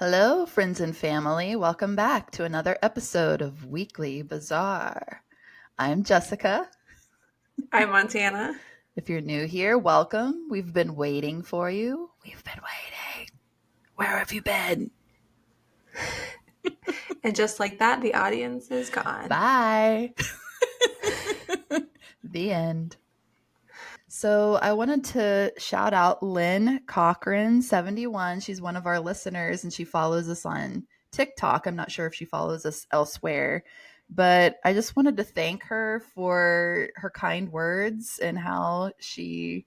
Hello, friends and family. Welcome back to another episode of Weekly Bazaar. I'm Jessica. I'm Montana. If you're new here, welcome. We've been waiting for you. We've been waiting. Where have you been? And just like that, the audience is gone. Bye. The end. So I wanted to shout out Lynn Cochran71. She's one of our listeners and she follows us on TikTok. I'm not sure if she follows us elsewhere, but I just wanted to thank her for her kind words and how she's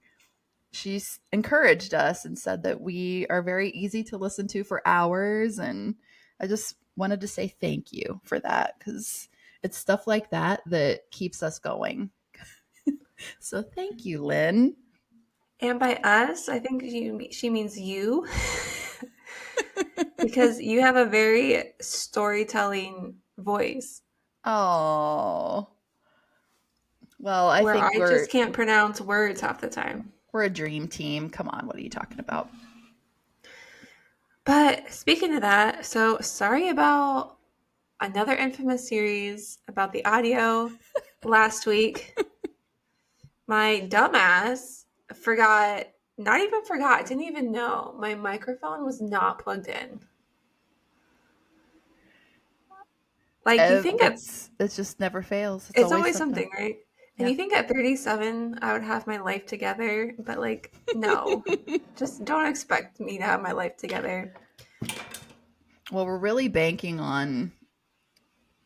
encouraged us and said that we are very easy to listen to for hours. And I just wanted to say thank you for that because it's stuff like that that keeps us going. So thank you, Lynn. And by us, I think she means you. Because you have a very storytelling voice. Oh. Well, I think I just can't pronounce words half the time. We're a dream team. Come on, what are you talking about? But speaking of that, so sorry about another infamous series about the audio last week. My dumbass didn't even know my microphone was not plugged in. Like, you think it just never fails. It's always something, right? And you think at 37 I would have my life together, but like, no. Just don't expect me to have my life together. Well, we're really banking on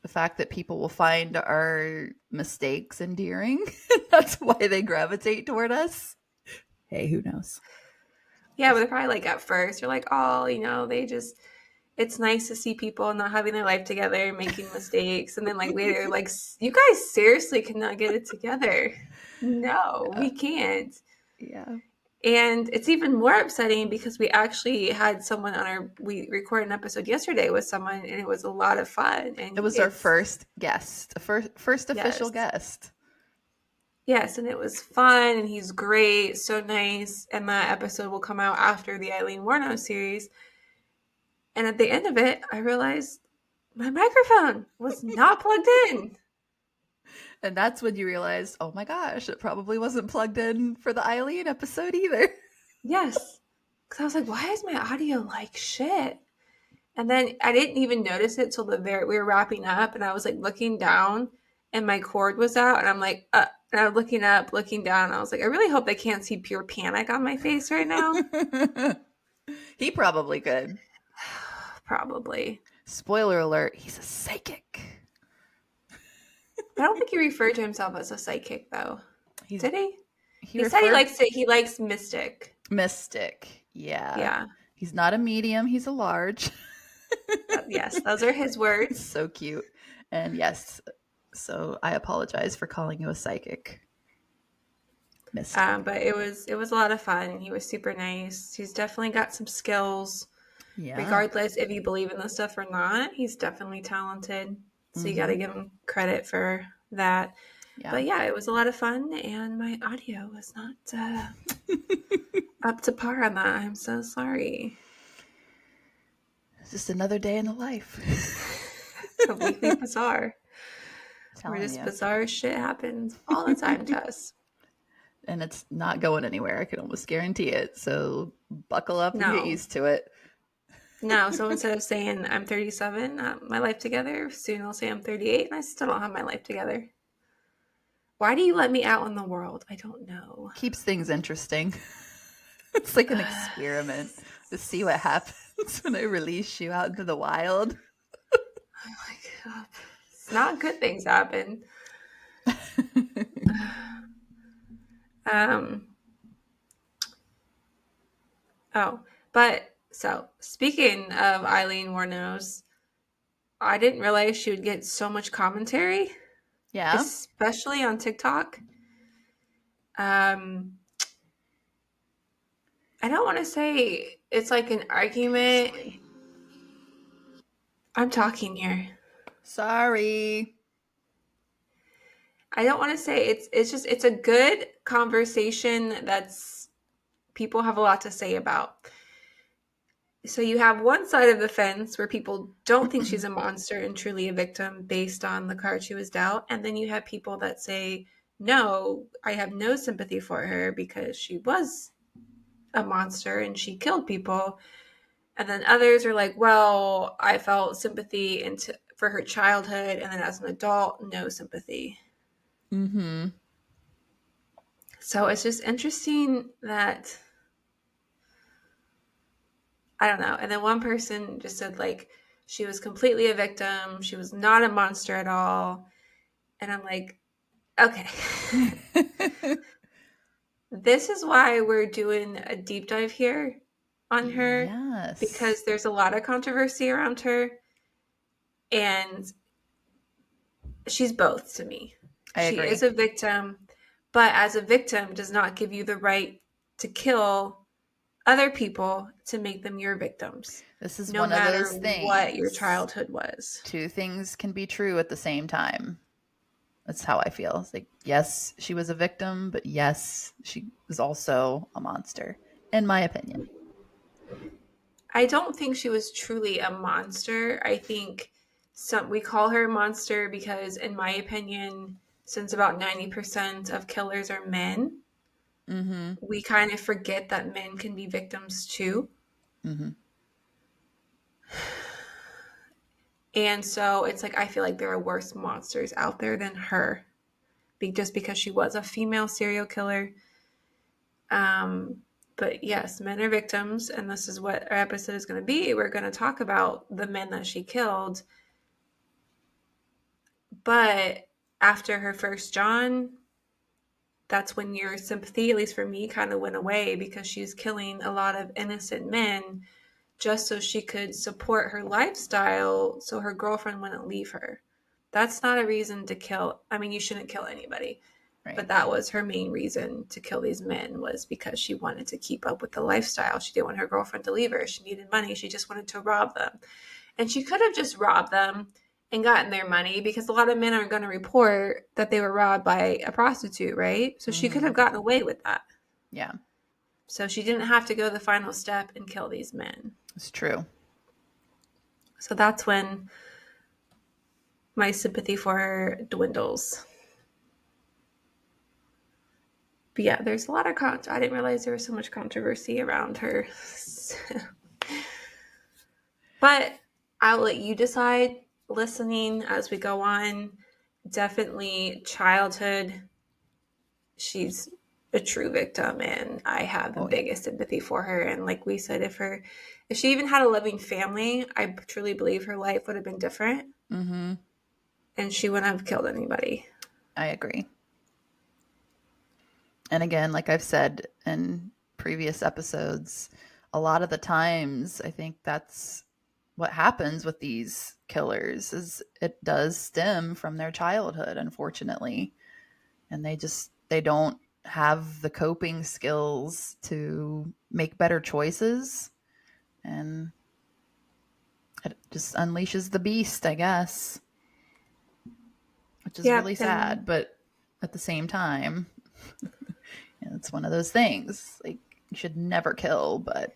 the fact that people will find our mistakes endearing. That's why they gravitate toward us. Hey, who knows? Yeah, but they're probably like, at first you're like, oh, it's nice to see people not having their life together, making mistakes. And then like later, like, you guys seriously cannot get it together. No, we can't. Yeah. And it's even more upsetting because we actually had someone we recorded an episode yesterday with someone and it was a lot of fun. And it was our first guest, first official guest. Yes, and it was fun and he's great, so nice. And that episode will come out after the Aileen Wuornos series. And at the end of it, I realized my microphone was not plugged in. And that's when you realized, oh my gosh, it probably wasn't plugged in for the Aileen episode either. Yes. Because I was like, why is my audio like shit? And then I didn't even notice it till we were wrapping up. And I was like looking down and my cord was out. And I'm like, and I was looking up, looking down. I was like, I really hope they can't see pure panic on my face right now. He probably could. Probably. Spoiler alert, he's a psychic. I don't think he referred to himself as a psychic, though. Did he? He said he likes mystic. Mystic, yeah. Yeah. He's not a medium, he's a large. Yes, those are his words. So cute. And yes, so I apologize for calling you a psychic. Mystic. But it was a lot of fun. He was super nice. He's definitely got some skills. Yeah. Regardless if you believe in this stuff or not, he's definitely talented. So you got to give him credit for that. Yeah. But yeah, it was a lot of fun, and my audio was not up to par on that. I'm so sorry. It's just another day in the life. A weekly bazaar. Where this bizarre shit happens all the time to us. And it's not going anywhere. I can almost guarantee it. So buckle up and get used to it. No, so instead of saying I'm 37, my life together, soon I'll say I'm 38 and I still don't have my life together. Why do you let me out in the world? I don't know. Keeps things interesting. It's like an experiment to see what happens when I release you out into the wild. I'm like, oh, it's not good things happen. um, oh, but so speaking of Aileen Wuornos, I didn't realize she would get so much commentary, Yeah. especially on TikTok. Um, I don't want to say it's like an argument. Seriously. I'm talking here. Sorry. I don't want to say it's a good conversation that's people have a lot to say about. So you have one side of the fence where people don't think she's a monster and truly a victim based on the card she was dealt, and then you have people that say, "No, I have no sympathy for her because she was a monster and she killed people." And then others are like, "Well, I felt sympathy for her childhood, and then as an adult, no sympathy." Mm-hmm. So it's just interesting that I don't know. And then one person just said like she was completely a victim. She was not a monster at all. And I'm like, okay. This is why we're doing a deep dive here on her Yes. because there's a lot of controversy around her and she's both to me. I She is agree. a victim, but as a victim does not give you the right to kill other people to make them your victims, This is no one of matter those what your things. childhood was. Two things can be true at the same time. That's how I feel. It's like, yes, she was a victim, but yes, she was also a monster, in my opinion. I don't think she was truly a monster. I think we call her a monster because, in my opinion, since about 90% of killers are men, Mm-hmm. we kind of forget that men can be victims too. Mm-hmm. And so it's like I feel like there are worse monsters out there than her, just because she was a female serial killer. But yes, men are victims, and this is what our episode is going to be. We're going to talk about the men that she killed. But after her first John, that's when your sympathy, at least for me, kind of went away because she's killing a lot of innocent men just so she could support her lifestyle so her girlfriend wouldn't leave her. That's not a reason to kill. I mean, you shouldn't kill anybody. Right. But that was her main reason to kill these men was because she wanted to keep up with the lifestyle. She didn't want her girlfriend to leave her. She needed money. She just wanted to rob them. And she could have just robbed them and gotten their money because a lot of men are going to report that they were robbed by a prostitute, right? So she could Mm-hmm. have gotten away with that. Yeah, So she didn't have to go the final step and kill these men. it's true. So that's when my sympathy for her dwindles. But yeah, there's a lot of I didn't realize there was so much controversy around her. But I'll let you decide listening as we go on. Definitely childhood. She's a true victim and I have the Oh yeah. biggest sympathy for her. And like we said, if she even had a loving family, I truly believe her life would have been different Mm-hmm. and she wouldn't have killed anybody. I agree. And again, like I've said in previous episodes, a lot of the times I think that's what happens with these killers is it does stem from their childhood, unfortunately. And they don't have the coping skills to make better choices, and it just unleashes the beast, I guess, which is Yeah, really and sad, but at the same time, it's one of those things. Like, you should never kill, but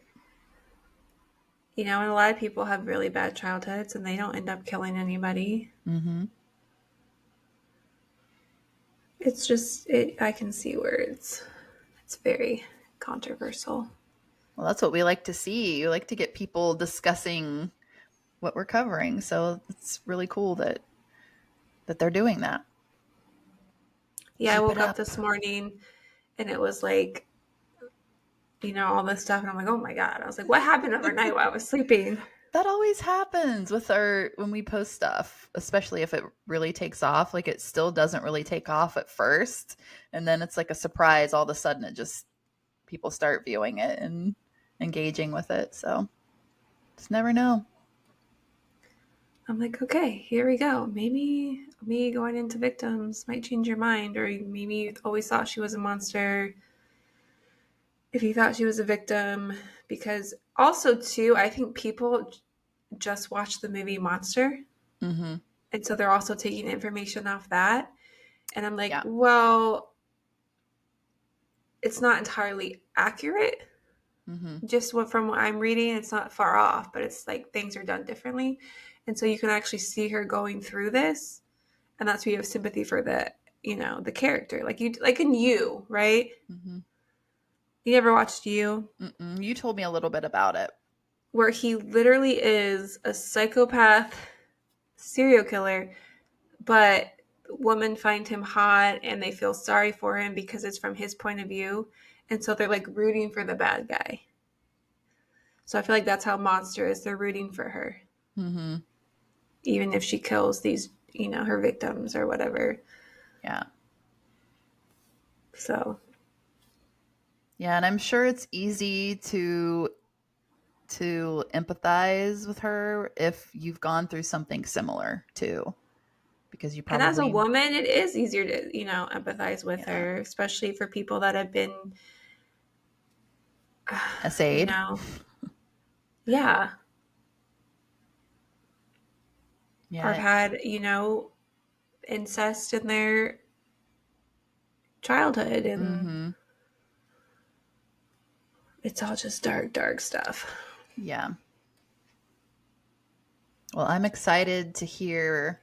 and a lot of people have really bad childhoods and they don't end up killing anybody. mm-hmm. It's just I can see where it's very controversial. Well, that's what we like to see. You like to get people discussing what we're covering. So it's really cool that they're doing that. Yeah, I Keep it woke up up. this morning and it was like, all this stuff. And I'm like, oh my God. I was like, what happened overnight while I was sleeping? That always happens with when we post stuff, especially if it really takes off. Like, it still doesn't really take off at first. And then it's like a surprise. All of a sudden, people start viewing it and engaging with it. So just never know. I'm like, okay, here we go. Maybe me going into victims might change your mind, or maybe you always thought she was a monster if you thought she was a victim. Because also, too, I think people just watch the movie Monster. Mm-hmm. And so they're also taking information off that. And I'm like, Yeah. well, it's not entirely accurate. Mm-hmm. Just from what I'm reading, it's not far off, but it's like things are done differently. And so you can actually see her going through this. And that's where you have sympathy for the character. Like in You, right? Mm-hmm. You ever watched You? Mm-mm. You told me a little bit about it. Where he literally is a psychopath serial killer, but women find him hot and they feel sorry for him because it's from his point of view. And so they're like rooting for the bad guy. So I feel like that's how Monster is. They're rooting for her. Mm-hmm. Even if she kills these, her victims or whatever. Yeah. So. Yeah, and I'm sure it's easy to empathize with her if you've gone through something similar too, because you And as a probably woman, it is easier to, empathize with yeah her, especially for people that have been, you essayed. know, yeah, or have Yeah. had, incest in their childhood. And Mm-hmm. it's all just dark, dark stuff. Yeah. Well, I'm excited to hear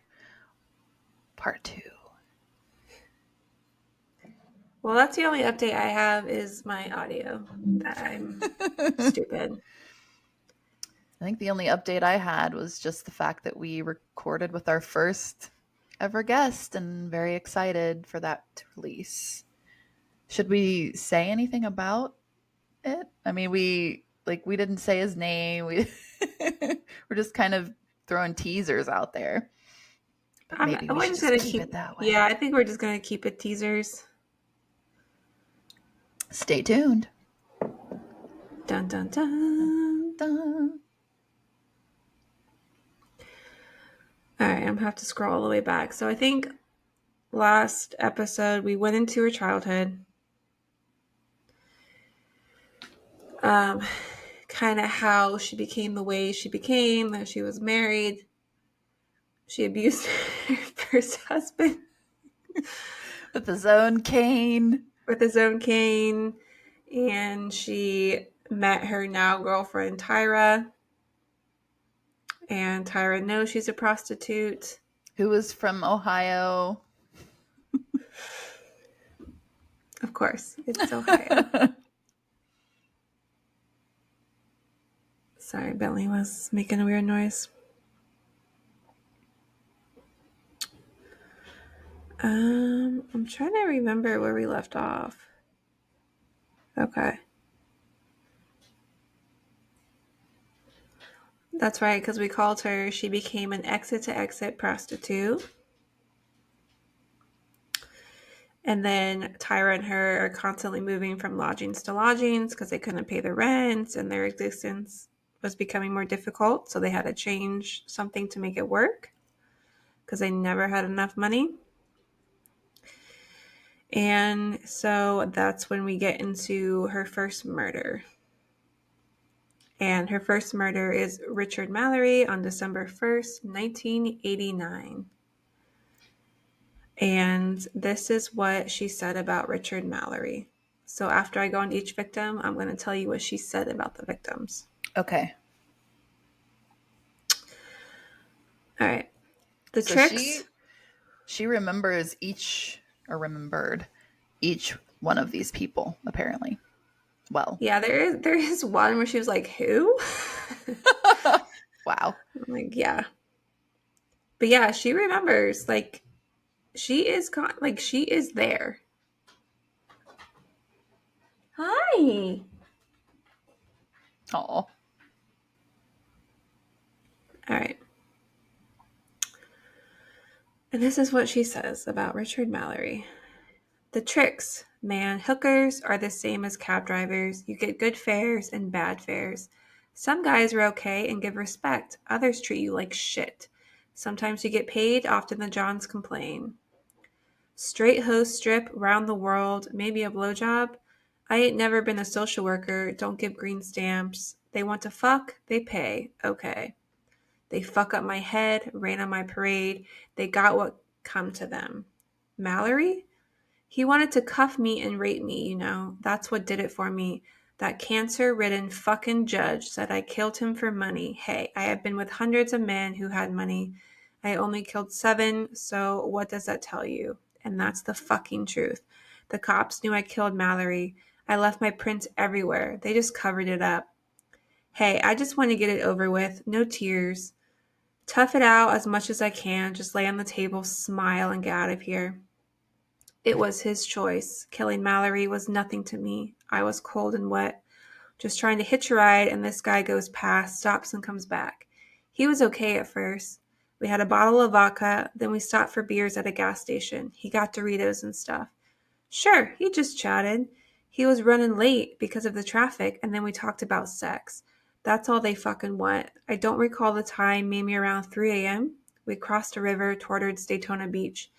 part 2. Well, that's the only update I have is my audio that I'm stupid. I think the only update I had was just the fact that we recorded with our first ever guest, and very excited for that to release. Should we say anything about it? I mean, we didn't say his name. We're just kind of throwing teasers out there. But maybe we We're should just just gonna keep keep. it that Yeah, way. I think we're just gonna keep it teasers. Stay tuned. Dun dun Dun, dun. dun. All right, I'm gonna have to scroll all the way back. So I think last episode we went into her childhood. Kind of how she became the way she became, that she was married. She abused her first husband With his own cane. with his own cane. And she met her now girlfriend, Tyra. And Tyra knows she's a prostitute. Who was from Ohio. Of course, it's Ohio. Sorry, Bentley was making a weird noise. I'm trying to remember where we left off. Okay. That's right, because we called her, she became an exit-to-exit prostitute. And then Tyra and her are constantly moving from lodgings to lodgings because they couldn't pay the rent and their existence was becoming more difficult. So they had to change something to make it work because they never had enough money. And so that's when we get into her first murder. And her first murder is Richard Mallory on December 1st, 1989. And this is what she said about Richard Mallory. So after I go on each victim, I'm going to tell you what she said about the victims. Okay. All right. The So tricks. she remembered each one of these people, apparently. Well. Yeah, there is one where she was like, who? Wow. I'm like, yeah. But yeah, she remembers. Like, she is she is there. Hi. Oh. All right. And this is what she says about Richard Mallory. The tricks, man, hookers are the same as cab drivers. You get good fares and bad fares. Some guys are okay and give respect. Others treat you like shit. Sometimes you get paid, often the Johns complain. Straight host strip, round the world, maybe a blowjob. I ain't never been a social worker, don't give green stamps. They want to fuck, they pay, okay. They fuck up my head, rain on my parade. They got what come to them. Mallory? He wanted to cuff me and rape me, you know. That's what did it for me. That cancer-ridden fucking judge said I killed him for money. Hey, I have been with hundreds of men who had money. I only killed 7, so what does that tell you? And that's the fucking truth. The cops knew I killed Mallory. I left my prints everywhere. They just covered it up. Hey, I just want to get it over with. No tears. Tough it out as much as I can. Just lay on the table, smile, and get out of here. It was his choice. Killing Mallory was nothing to me. I was cold and wet, just trying to hitch a ride, and this guy goes past, stops, and comes back. He was okay at first. We had a bottle of vodka, then we stopped for beers at a gas station. He got Doritos and stuff. Sure, he just chatted. He was running late because of the traffic, and then we talked about sex. That's all they fucking want. I don't recall the time, maybe around 3 a.m. We crossed a river towards Daytona Beach.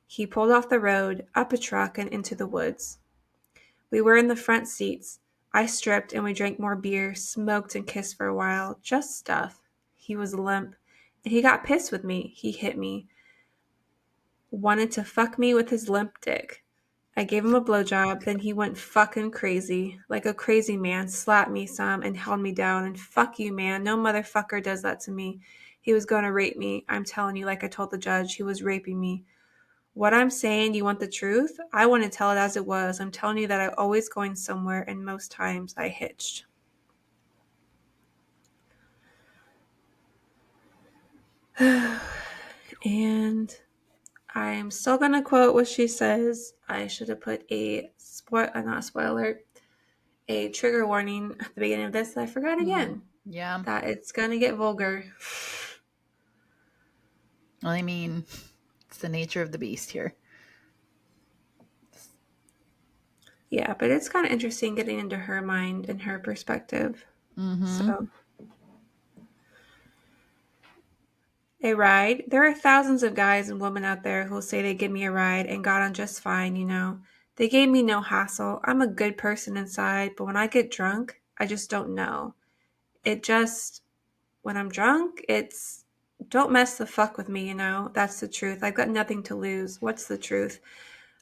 He pulled off the road, up a truck, and into the woods. We were in the front seats. I stripped, and we drank more beer, smoked, and kissed for a while. Just stuff. He was limp, and he got pissed with me. He hit me. Wanted to fuck me with his limp dick. I gave him a blowjob, then he went fucking crazy. Like a crazy man, slapped me some and held me down, and fuck you, man. No motherfucker does that to me. He was going to rape me. I'm telling you, like I told the judge, he was raping me. What I'm saying, you want the truth? I want to tell it as it was. I'm telling you that I'm always going somewhere, and most times I hitched. And I'm still going to quote what she says. I should have put not spoiler, a trigger warning at the beginning of this. I forgot again. Yeah. That it's going to get vulgar. Well, I mean, it's the nature of the beast here. Yeah, but it's kind of interesting getting into her mind and her perspective. Mm-hmm. So, a ride. There are thousands of guys and women out there who'll say they give me a ride and got on just fine, you know. They gave me no hassle. I'm a good person inside, but when I get drunk, I just don't know. When I'm drunk, it's don't mess the fuck with me, you know. That's the truth. I've got nothing to lose. What's the truth?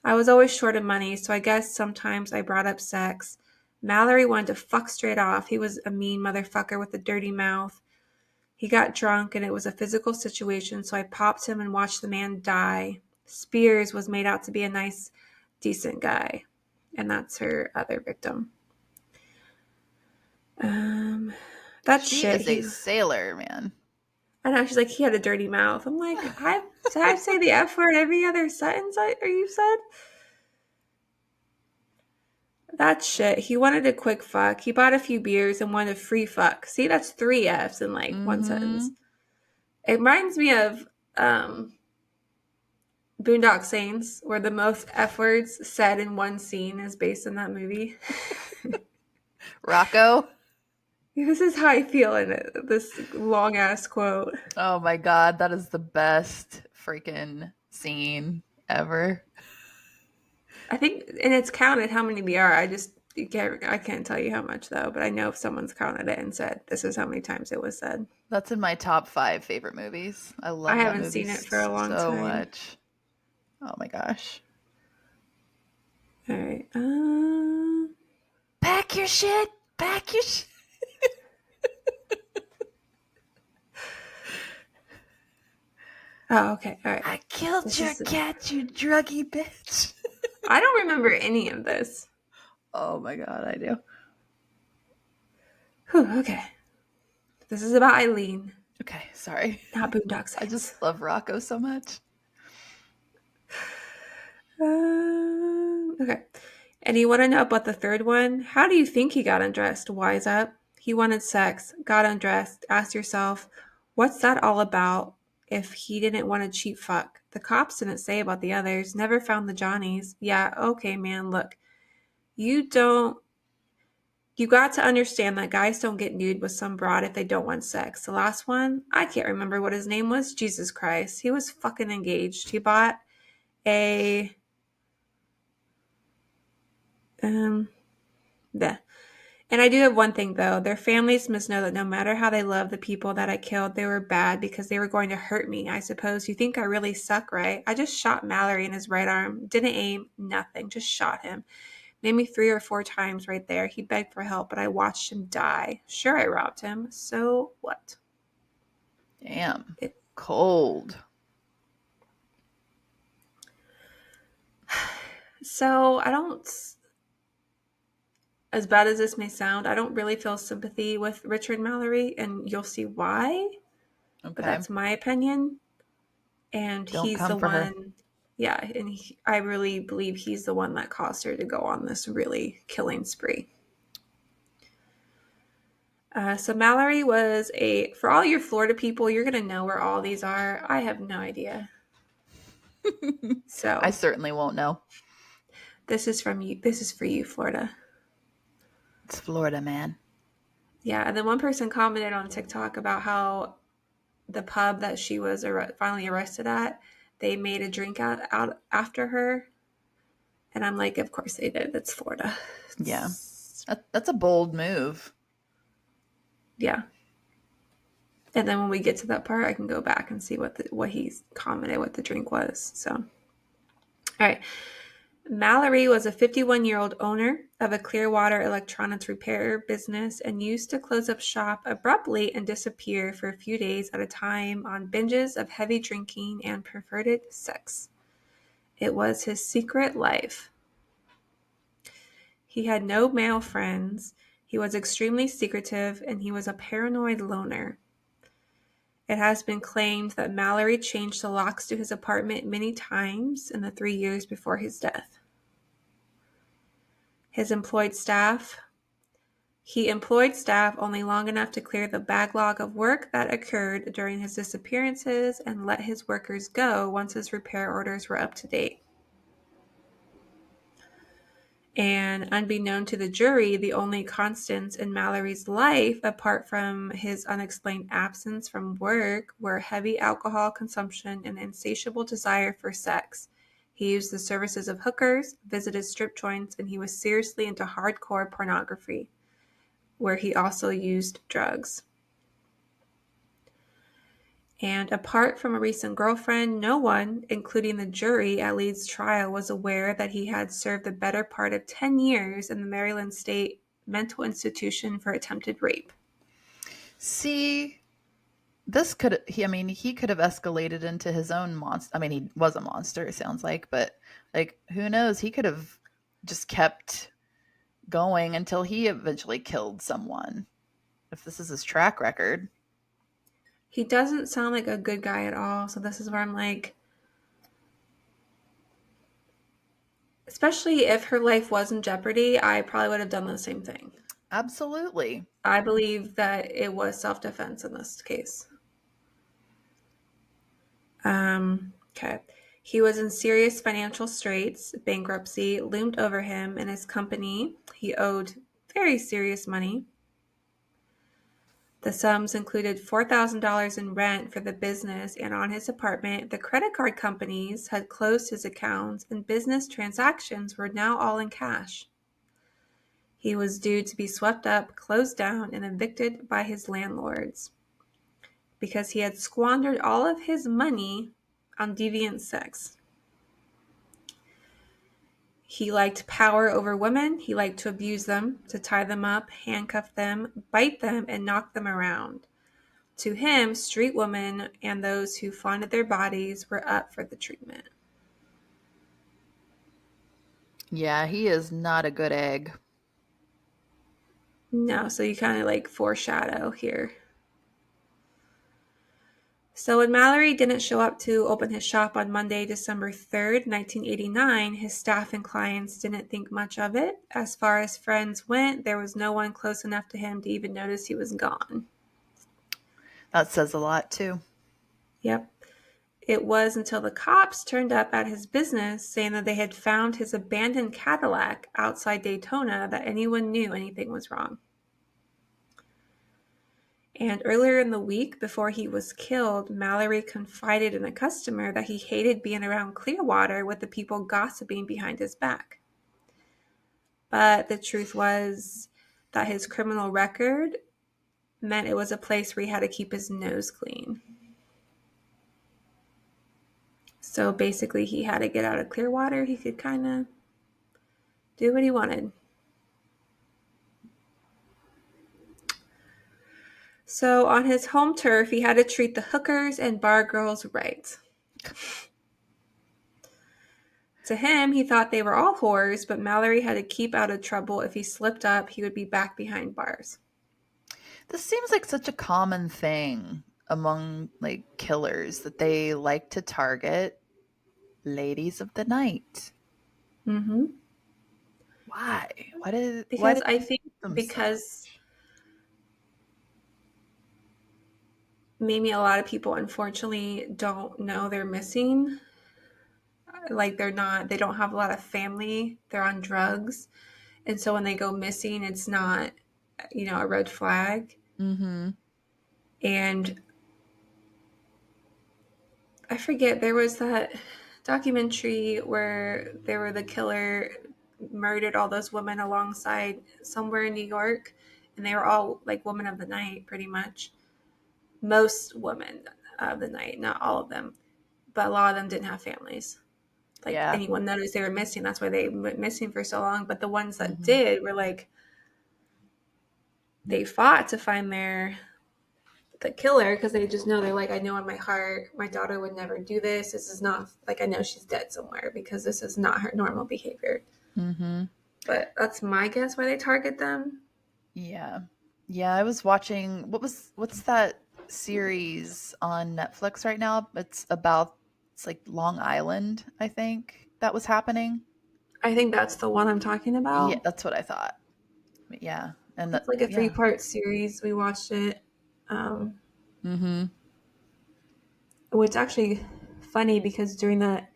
I was always short of money, so I guess sometimes I brought up sex. Mallory wanted to fuck straight off. He was a mean motherfucker with a dirty mouth. He got drunk and it was a physical situation, so I popped him and watched the man die. Spears was made out to be a nice, decent guy. And that's her other victim. That's she shit. is a sailor, man. I know, she's like, he had a dirty mouth. I'm like, did I say the F word every other sentence you said? That's shit. He wanted a quick fuck. He bought a few beers and wanted a free fuck. See, that's 3 F's in one sentence. It reminds me of Boondock Saints, where the most F words said in one scene is based in that movie. Rocco? This is how I feel in it, this long ass quote. Oh my god, that is the best freaking scene ever. I think, and it's counted how many there are. I can't tell you how much though, but I know if someone's counted it and said this is how many times it was said. That's in my top 5 favorite movies. I love that haven't movie seen it for a long so time. much. Oh my gosh. All right. Pack your shit. Pack your shit. Oh, okay. All right. I killed your cat, you druggy bitch. I don't remember any of this. Oh my god, I do. Whew, okay. This is about Aileen. Okay, sorry. Not Boondock I Saints. just love Rocco so much. Okay. And you want to know about the third one? How do you think he got undressed? Wise up. He wanted sex, got undressed. Ask yourself, what's that all about if he didn't want a cheap fuck? The cops didn't say about the others, never found the Johnnies. Yeah, okay, man, look. You got to understand that guys don't get nude with some broad if they don't want sex. The last one, I can't remember what his name was. Jesus Christ. He was fucking engaged. He bought a yeah. And I do have one thing though. Their families must know that no matter how they love the people that I killed, they were bad because they were going to hurt me. I suppose you think I really suck, right? I just shot Mallory in his right arm. Didn't aim, nothing. Just shot him. Maybe 3 or 4 times right there. He begged for help, but I watched him die. Sure, I robbed him. So what? Damn. Cold. So I don't, as bad as this may sound, I don't really feel sympathy with Richard Mallory, and you'll see why. Okay. But that's my opinion. And don't he's come the for one, her. yeah, and I really believe he's the one that caused her to go on this really killing spree. So Mallory was for all your Florida people, you're going to know where all these are. I have no idea. So I certainly won't know. This is from you. This is for you, Florida. It's Florida, man. Yeah, and then one person commented on TikTok about how the pub that she was finally arrested at, they made a drink out after her. And I'm like, of course they did. It's Florida. Yeah. That's a bold move. Yeah. And then when we get to that part, I can go back and see what he's commented, what the drink was. So, all right. Mallory was a 51-year-old owner of a Clearwater electronics repair business and used to close up shop abruptly and disappear for a few days at a time on binges of heavy drinking and perverted sex. It was his secret life. He had no male friends. He was extremely secretive, and he was a paranoid loner. It has been claimed that Mallory changed the locks to his apartment many times in the 3 years before his death. He employed staff only long enough to clear the backlog of work that occurred during his disappearances and let his workers go once his repair orders were up to date. And unbeknown to the jury, the only constants in Mallory's life, apart from his unexplained absence from work, were heavy alcohol consumption and insatiable desire for sex. He used the services of hookers, visited strip joints, and he was seriously into hardcore pornography, where he also used drugs. And apart from a recent girlfriend, no one, including the jury at Lee's trial, was aware that he had served the better part of 10 years in the Maryland State Mental Institution for attempted rape. See, he could have escalated into his own monster. I mean, he was a monster, it sounds like, but like, who knows? He could have just kept going until he eventually killed someone. If this is his track record. He doesn't sound like a good guy at all. So this is where I'm like, especially if her life was in jeopardy, I probably would have done the same thing. Absolutely. I believe that it was self-defense in this case. Okay. He was in serious financial straits. Bankruptcy loomed over him and his company. He owed very serious money. The sums included $4,000 in rent for the business and on his apartment. The credit card companies had closed his accounts and business transactions were now all in cash. He was due to be swept up, closed down, and evicted by his landlords because he had squandered all of his money on deviant sex. He liked power over women. He liked to abuse them, to tie them up, handcuff them, bite them, and knock them around. To him, street women and those who flaunted their bodies were up for the treatment. Yeah, he is not a good egg. No, so you kind of like foreshadow here. So when Mallory didn't show up to open his shop on Monday, December 3rd, 1989, his staff and clients didn't think much of it. As far as friends went, there was no one close enough to him to even notice he was gone. That says a lot, too. Yep. It was until the cops turned up at his business saying that they had found his abandoned Cadillac outside Daytona that anyone knew anything was wrong. And earlier in the week, before he was killed, Mallory confided in a customer that he hated being around Clearwater with the people gossiping behind his back. But the truth was that his criminal record meant it was a place where he had to keep his nose clean. So basically, he had to get out of Clearwater. He could kind of do what he wanted. So on his home turf, he had to treat the hookers and bar girls right. To him, he thought they were all whores, but Mallory had to keep out of trouble. If he slipped up, he would be back behind bars. This seems like such a common thing among like killers that they like to target ladies of the night. Mm-hmm. Why? Because I think because maybe a lot of people unfortunately don't know they're missing. Like they don't have a lot of family. They're on drugs. And so when they go missing, it's not, a red flag. Mm-hmm. And I forget, there was that documentary where there were the killer murdered all those women alongside somewhere in New York, and they were all like women of the night, pretty much. Most women of the night, not all of them, but a lot of them didn't have families. Like anyone noticed they were missing, that's why they went missing for so long. But the ones that did were like, they fought to find the killer because they just know, they're like, I know in my heart my daughter would never do this. This is not like, I know she's dead somewhere because this is not her normal behavior. Mm-hmm. But that's my guess why they target them. Yeah. I was watching what's that series on Netflix right now? It's like Long Island, I think, that was happening. I think that's the one I'm talking about. Yeah, that's what I thought. Yeah. And it's like a 3-part series. We watched it. Mm-hmm. It's actually funny because during that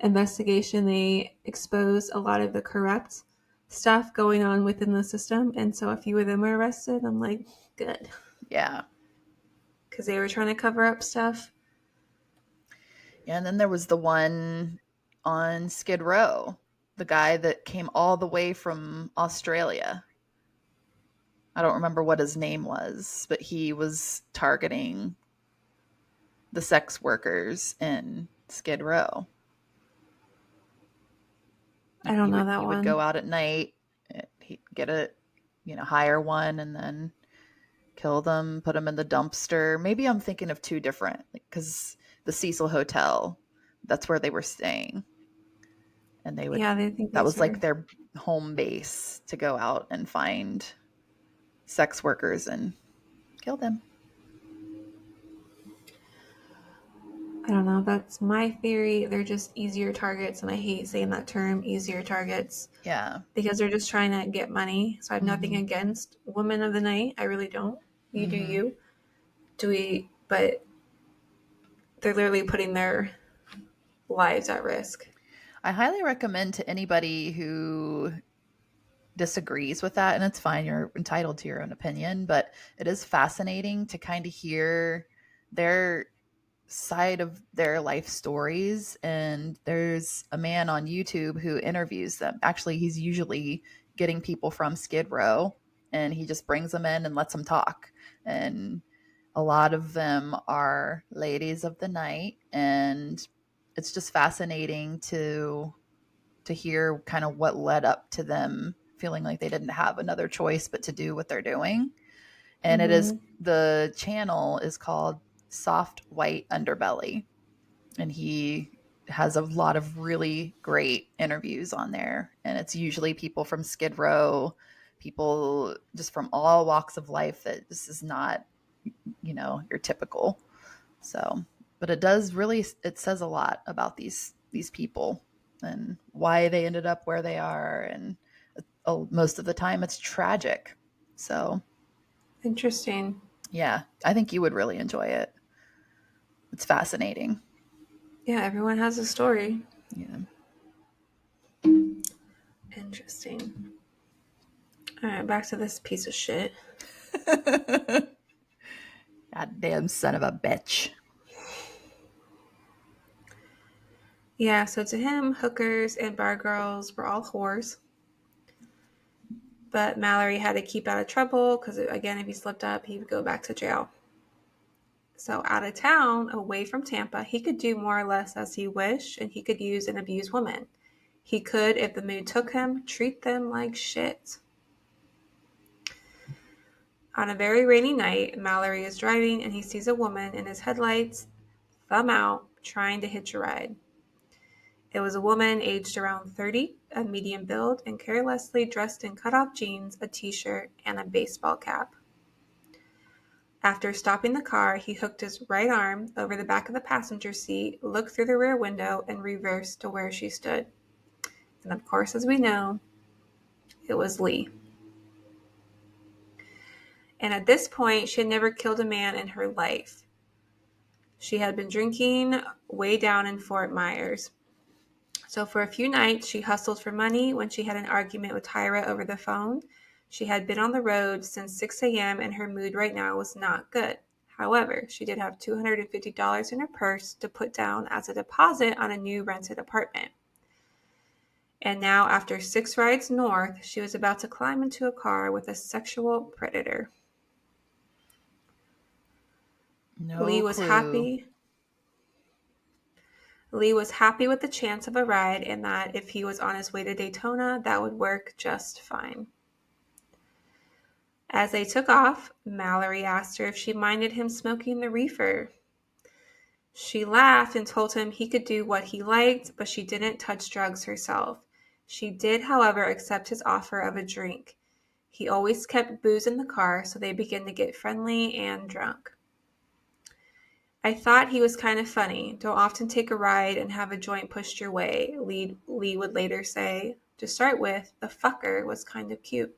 investigation, they exposed a lot of the corrupt stuff going on within the system. And so a few of them were arrested. I'm like, good. Yeah. Because they were trying to cover up stuff. Yeah, and then there was the one on Skid Row, the guy that came all the way from Australia. I don't remember what his name was, but he was targeting the sex workers in Skid Row. I don't know that one. He would go out at night, he'd get hire one and then kill them, put them in the dumpster. Maybe I'm thinking of two different, because the Cecil Hotel, that's where they were staying. And they would, that was like their home base to go out and find sex workers and kill them. I don't know. That's my theory. They're just easier targets, and I hate saying that term, easier targets. Yeah. Because they're just trying to get money. So I have nothing against women of the night. I really don't. You do you. But they're literally putting their lives at risk. I highly recommend to anybody who disagrees with that, and it's fine, you're entitled to your own opinion, but it is fascinating to kind of hear their side of their life stories. And there's a man on YouTube who interviews them. Actually, he's usually getting people from Skid Row, and he just brings them in and lets them talk. And a lot of them are ladies of the night, and it's just fascinating to hear kind of what led up to them feeling like they didn't have another choice but to do what they're doing. And it is, the channel is called Soft White Underbelly, and he has a lot of really great interviews on there, and it's usually people from Skid Row people just from all walks of life that this is not, your typical. So, but it does really, it says a lot about these people and why they ended up where they are. And most of the time it's tragic. So interesting. yeah, I think you would really enjoy it. It's fascinating. Yeah, everyone has a story. Yeah. Interesting. All right, back to this piece of shit. Goddamn son of a bitch. Yeah, so to him, hookers and bar girls were all whores. But Mallory had to keep out of trouble because, again, if he slipped up, he would go back to jail. So out of town, away from Tampa, he could do more or less as he wished, and he could use and abuse women. He could, if the mood took him, treat them like shit. On a very rainy night, Mallory is driving and he sees a woman in his headlights, thumb out, trying to hitch a ride. It was a woman aged around 30, a medium build, and carelessly dressed in cutoff jeans, a t-shirt, and a baseball cap. After stopping the car, he hooked his right arm over the back of the passenger seat, looked through the rear window, and reversed to where she stood. And of course, as we know, it was Lee. And at this point, she had never killed a man in her life. She had been drinking way down in Fort Myers. So for a few nights, she hustled for money. When she had an argument with Tyra over the phone, she had been on the road since 6 a.m. and her mood right now was not good. However, she did have $250 in her purse to put down as a deposit on a new rented apartment. And now, after 6 rides north, she was about to climb into a car with a sexual predator. No Lee was clue. happy. Lee was happy with the chance of a ride and that if he was on his way to Daytona, that would work just fine. As they took off, Mallory asked her if she minded him smoking the reefer. She laughed and told him he could do what he liked, but she didn't touch drugs herself. She did, however, accept his offer of a drink. He always kept booze in the car, so they began to get friendly and drunk. I thought he was kind of funny. Don't often take a ride and have a joint pushed your way, Lee would later say. To start with, the fucker was kind of cute.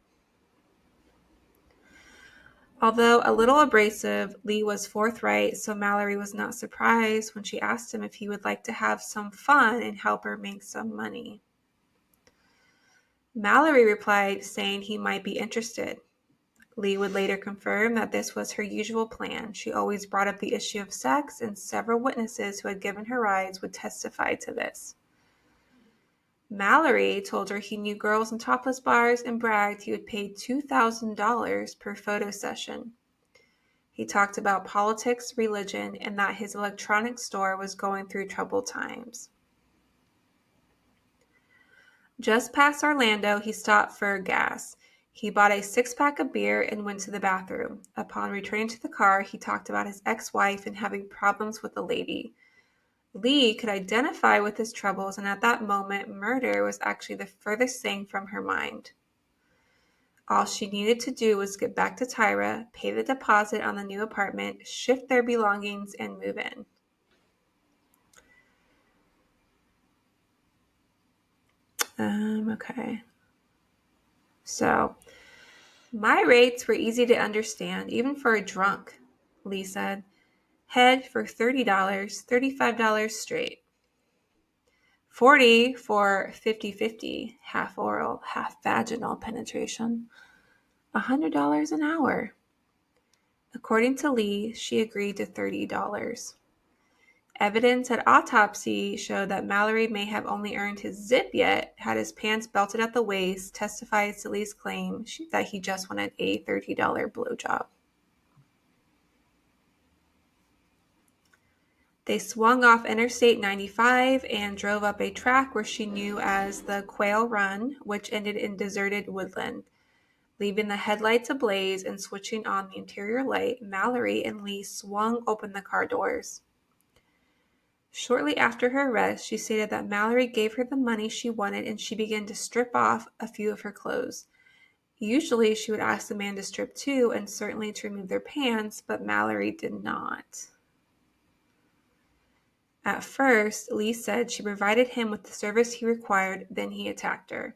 Although a little abrasive, Lee was forthright, so Mallory was not surprised when she asked him if he would like to have some fun and help her make some money. Mallory replied, saying he might be interested. Lee would later confirm that this was her usual plan. She always brought up the issue of sex, and several witnesses who had given her rides would testify to this. Mallory told her he knew girls in topless bars and bragged he would pay $2,000 per photo session. He talked about politics, religion, and that his electronics store was going through troubled times. Just past Orlando, he stopped for gas. He bought a 6-pack of beer and went to the bathroom. Upon returning to the car, he talked about his ex-wife and having problems with a lady. Lee could identify with his troubles, and at that moment, murder was actually the furthest thing from her mind. All she needed to do was get back to Tyra, pay the deposit on the new apartment, shift their belongings, and move in. Okay. So, my rates were easy to understand, even for a drunk, Lee said. Head for $30, $35 straight. $40 for 50-50, half oral, half vaginal penetration. $100 an hour. According to Lee, she agreed to $30. Evidence at autopsy showed that Mallory may have only earned his zip yet had his pants belted at the waist, testifies to Lee's claim that he just wanted a $30 blowjob. They swung off Interstate 95 and drove up a track where she knew as the Quail Run, which ended in deserted woodland. Leaving the headlights ablaze and switching on the interior light, Mallory and Lee swung open the car doors. Shortly after her arrest, she stated that Mallory gave her the money she wanted and she began to strip off a few of her clothes. Usually she would ask the man to strip too, and certainly to remove their pants, but Mallory did not. At first, Lee said she provided him with the service he required, then he attacked her.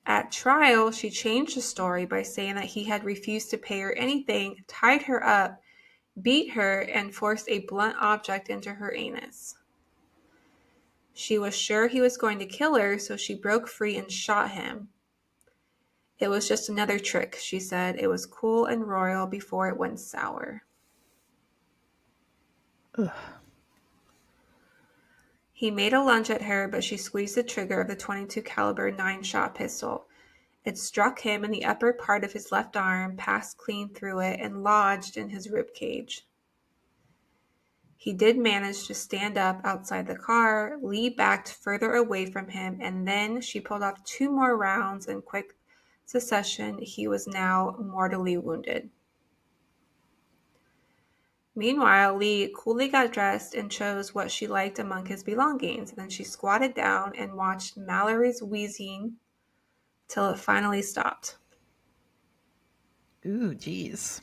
At trial, she changed the story by saying that he had refused to pay her anything, tied her up, beat her, and forced a blunt object into her anus. She was sure he was going to kill her, so she broke free and shot him. It was just another trick, she said. It was cool and royal before it went sour. Ugh. He made a lunge at her, but she squeezed the trigger of the .22 caliber 9-shot pistol. It struck him in the upper part of his left arm, passed clean through it, and lodged in his rib cage. He did manage to stand up outside the car. Lee backed further away from him, and then she pulled off 2 more rounds in quick succession. He was now mortally wounded. Meanwhile, Lee coolly got dressed and chose what she liked among his belongings. Then she squatted down and watched Mallory's wheezing till it finally stopped. Ooh, geez.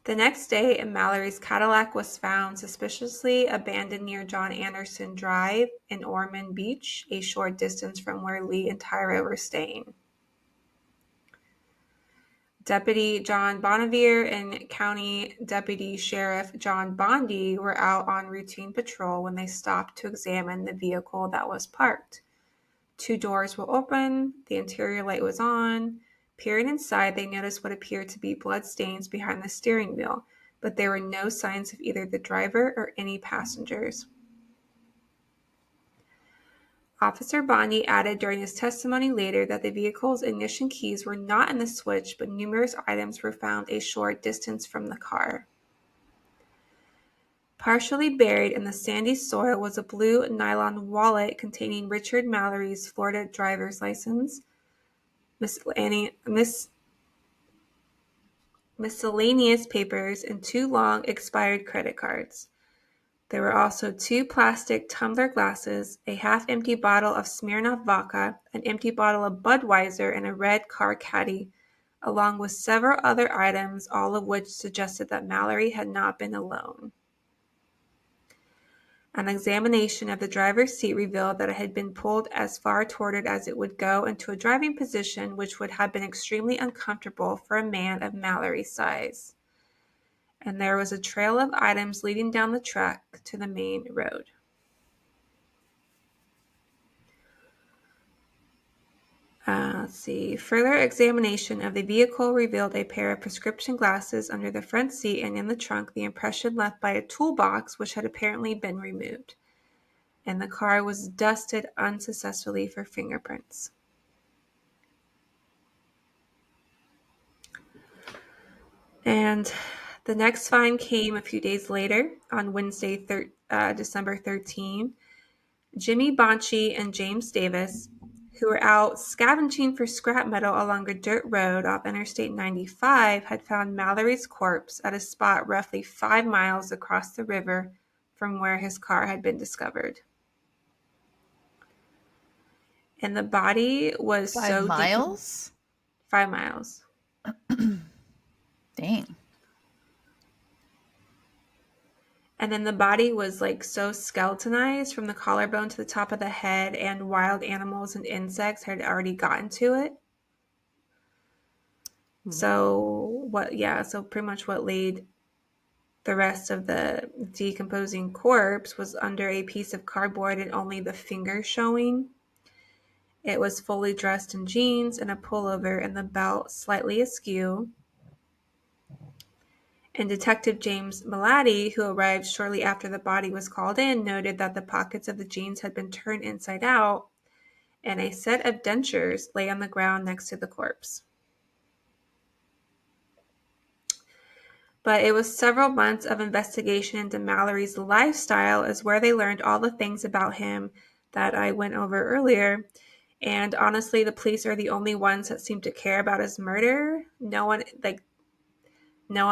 The next day, Mallory's Cadillac was found suspiciously abandoned near John Anderson Drive in Ormond Beach, a short distance from where Lee and Tyra were staying. Deputy John Bonavere and County Deputy Sheriff John Bondy were out on routine patrol when they stopped to examine the vehicle that was parked. 2 doors were open, the interior light was on. Peering inside, they noticed what appeared to be blood stains behind the steering wheel, but there were no signs of either the driver or any passengers. Officer Bondy added during his testimony later that the vehicle's ignition keys were not in the switch, but numerous items were found a short distance from the car. Partially buried in the sandy soil was a blue nylon wallet containing Richard Mallory's Florida driver's license, miscellaneous papers, and 2 long expired credit cards. There were also 2 plastic tumbler glasses, a half-empty bottle of Smirnoff vodka, an empty bottle of Budweiser, and a red car caddy, along with several other items, all of which suggested that Mallory had not been alone. An examination of the driver's seat revealed that it had been pulled as far toward it as it would go into a driving position, which would have been extremely uncomfortable for a man of Mallory's size. And there was a trail of items leading down the track to the main road. Let's see. Further examination of the vehicle revealed a pair of prescription glasses under the front seat, and in the trunk the impression left by a toolbox which had apparently been removed. And the car was dusted unsuccessfully for fingerprints. And the next find came a few days later on Wednesday, December 13. Jimmy Bonci and James Davis, who were out scavenging for scrap metal along a dirt road off Interstate 95, had found Mallory's corpse at a spot roughly 5 miles across the river from where his car had been discovered. And the body was 5 miles? 5 miles. Dang. And then the body was like so skeletonized from the collarbone to the top of the head, and wild animals and insects had already gotten to it. So pretty much what laid the rest of the decomposing corpse was under a piece of cardboard and only the finger showing. It was fully dressed in jeans and a pullover and the belt slightly askew. And Detective James Malady, who arrived shortly after the body was called in, noted that the pockets of the jeans had been turned inside out, and a set of dentures lay on the ground next to the corpse. But it was several months of investigation into Mallory's lifestyle is where they learned all the things about him that I went over earlier. And honestly, the police are the only ones that seem to care about his murder. No one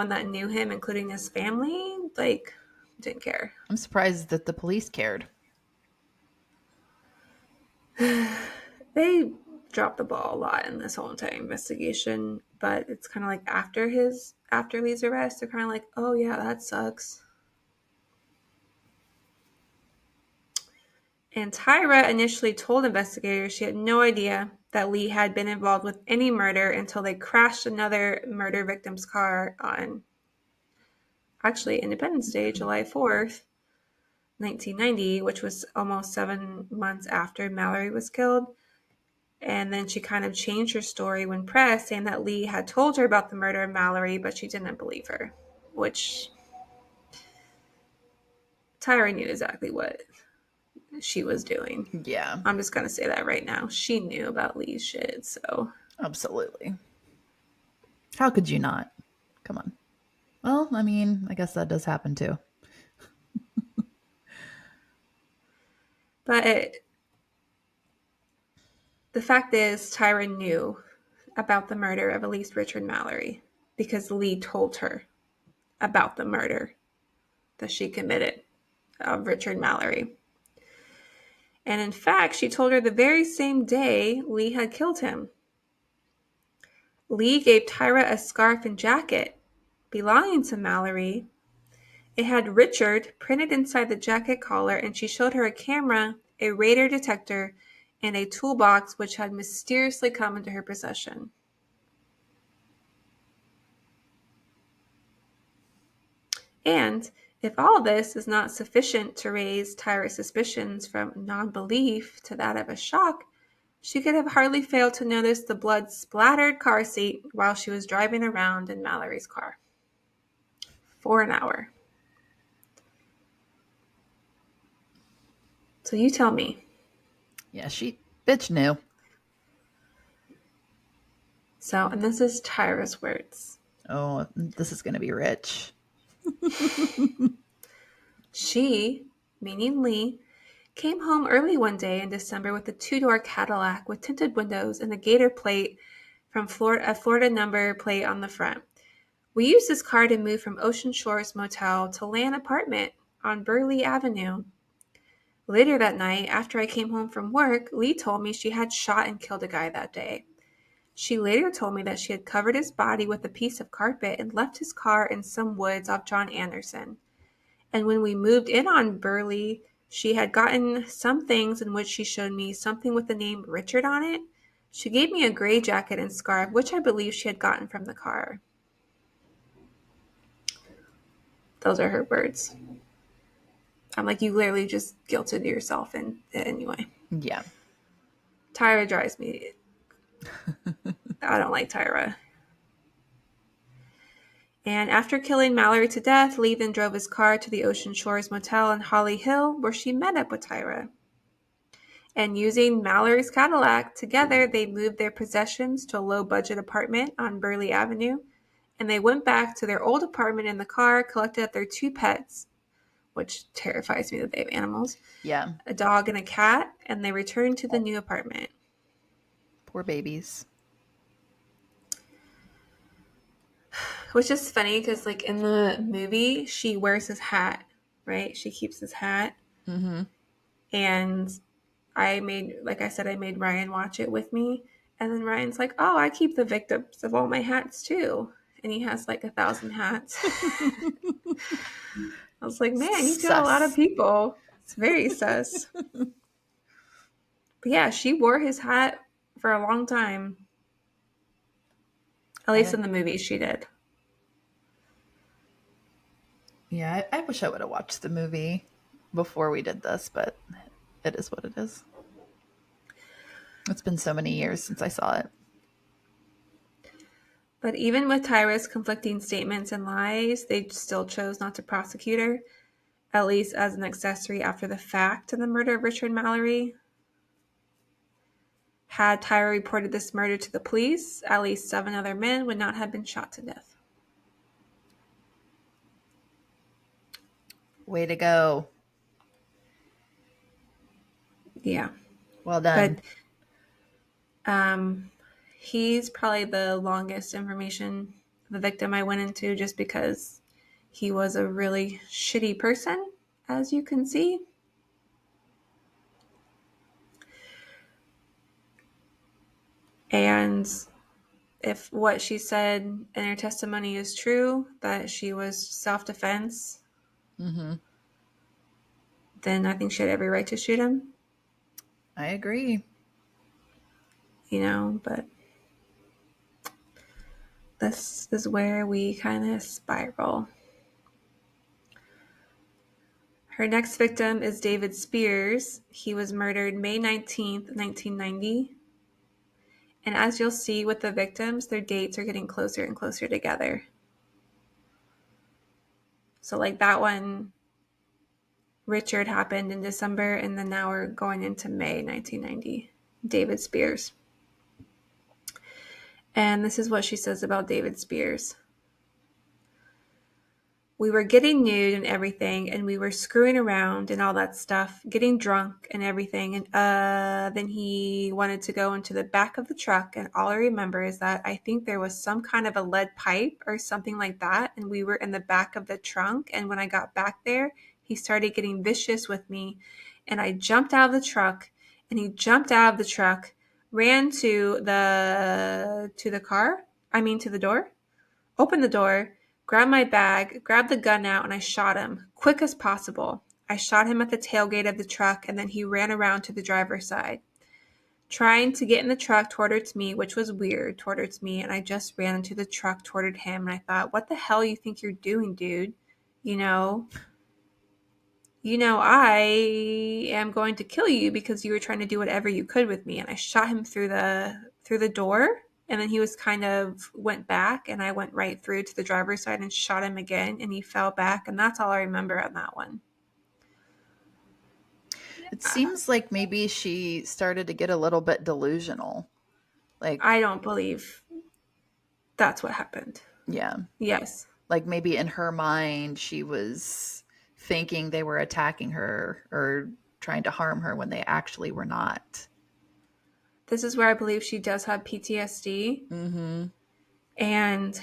that knew him, including his family, didn't care. I'm surprised that the police cared. They dropped the ball a lot in this whole entire investigation, but it's kind of like after Lee's arrest, they're kind of like, oh yeah, that sucks. And Tyra initially told investigators she had no idea that Lee had been involved with any murder until they crashed another murder victim's car on actually Independence Day, July 4th, 1990, which was almost 7 months after Mallory was killed. And then she kind of changed her story when pressed, saying that Lee had told her about the murder of Mallory, but she didn't believe her, which Tyra knew exactly what she was doing. Yeah. I'm just going to say that right now. She knew about Lee's shit, so. Absolutely. How could you not? Come on. Well, I mean, I guess that does happen too. But the fact is, Tyra knew about the murder of Elise Richard Mallory because Lee told her about the murder that she committed of Richard Mallory. And in fact, she told her the very same day Lee had killed him. Lee gave Tyra a scarf and jacket belonging to Mallory. It had Richard printed inside the jacket collar, and she showed her a camera, a radar detector, and a toolbox which had mysteriously come into her possession. And if all this is not sufficient to raise Tyra's suspicions from non-belief to that of a shock, she could have hardly failed to notice the blood-splattered car seat while she was driving around in Mallory's car for an hour. So you tell me. Yeah, bitch knew. So, and this is Tyra's words. Oh, this is going to be rich. She, meaning Lee, came home early one day in December with a two-door Cadillac with tinted windows and a Gator plate from a Florida number plate on the front. We used this car to move from Ocean Shores Motel to Land Apartment on Burleigh Avenue. Later that night, after I came home from work, Lee told me she had shot and killed a guy that day. She later told me that she had covered his body with a piece of carpet and left his car in some woods off John Anderson. And when we moved in on Burleigh, she had gotten some things in which she showed me something with the name Richard on it. She gave me a gray jacket and scarf, which I believe she had gotten from the car. Those are her words. I'm like, you literally just guilted yourself in it anyway. Yeah. Tyra drives me. I don't like Tyra. And after killing Mallory to death, Lee then drove his car to the Ocean Shores Motel in Holly Hill, where she met up with Tyra. And using Mallory's Cadillac, together they moved their possessions to a low-budget apartment on Burleigh Avenue, and they went back to their old apartment in the car, collected their two pets, which terrifies me that they have animals. Yeah. A dog and a cat, and they returned to the new apartment. Poor babies. Which is funny because, like, in the movie, she wears his hat, right? She keeps his hat. Mm-hmm. And I made Ryan watch it with me. And then Ryan's like, oh, I keep the victims of all my hats too. And he has like 1,000 hats. I was like, man, you kill a lot of people. It's very sus. But yeah, she wore his hat for a long time. At least in the movie, she did. Yeah, I wish I would have watched the movie before we did this, but it is what it is. It's been so many years since I saw it. But even with Tyra's conflicting statements and lies, they still chose not to prosecute her, at least as an accessory after the fact in the murder of Richard Mallory. Had Tyra reported this murder to the police, at least 7 other men would not have been shot to death. Way to go. Yeah. Well done. But he's probably the longest information the victim I went into just because he was a really shitty person, as you can see. And if what she said in her testimony is true, that she was self-defense, then I think she had every right to shoot him. I agree. But this is where we kind of spiral. Her next victim is David Spears. He was murdered May 19th, 1990. And as you'll see with the victims, their dates are getting closer and closer together. So like that one, Richard, happened in December, and then now we're going into May 1990. David Spears. And this is what she says about David Spears. We were getting nude and everything, and we were screwing around and all that stuff, getting drunk and everything. And then he wanted to go into the back of the truck, and all I remember is that I think there was some kind of a lead pipe or something like that, and we were in the back of the trunk. And when I got back there, he started getting vicious with me, and I jumped out of the truck, and he jumped out of the truck, ran to the door, opened the door, grabbed my bag, grabbed the gun out, and I shot him, quick as possible. I shot him at the tailgate of the truck, and then he ran around to the driver's side, trying to get in the truck towards me, which was weird, towards me, and I just ran into the truck toward him, and I thought, what the hell you think you're doing, dude? I am going to kill you because you were trying to do whatever you could with me. And I shot him through the door. And then he was kind of went back, and I went right through to the driver's side and shot him again. And he fell back. And that's all I remember on that one. It seems like maybe she started to get a little bit delusional. Like, I don't believe that's what happened. Yeah. Yes. Like maybe in her mind, she was thinking they were attacking her or trying to harm her when they actually were not. This is where I believe she does have PTSD. Mm-hmm. And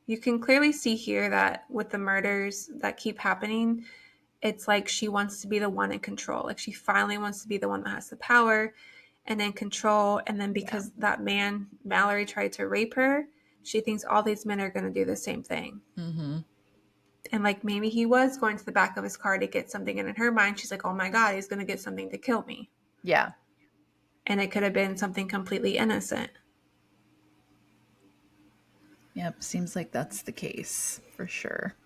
you can clearly see here that with the murders that keep happening, it's like she wants to be the one in control. Like she finally wants to be the one that has the power and in control. And then because that man, Mallory, tried to rape her, she thinks all these men are going to do the same thing. Mm-hmm. And like maybe he was going to the back of his car to get something. And in her mind, she's like, oh my God, he's going to get something to kill me. Yeah. And it could have been something completely innocent. Yep. Seems like that's the case for sure.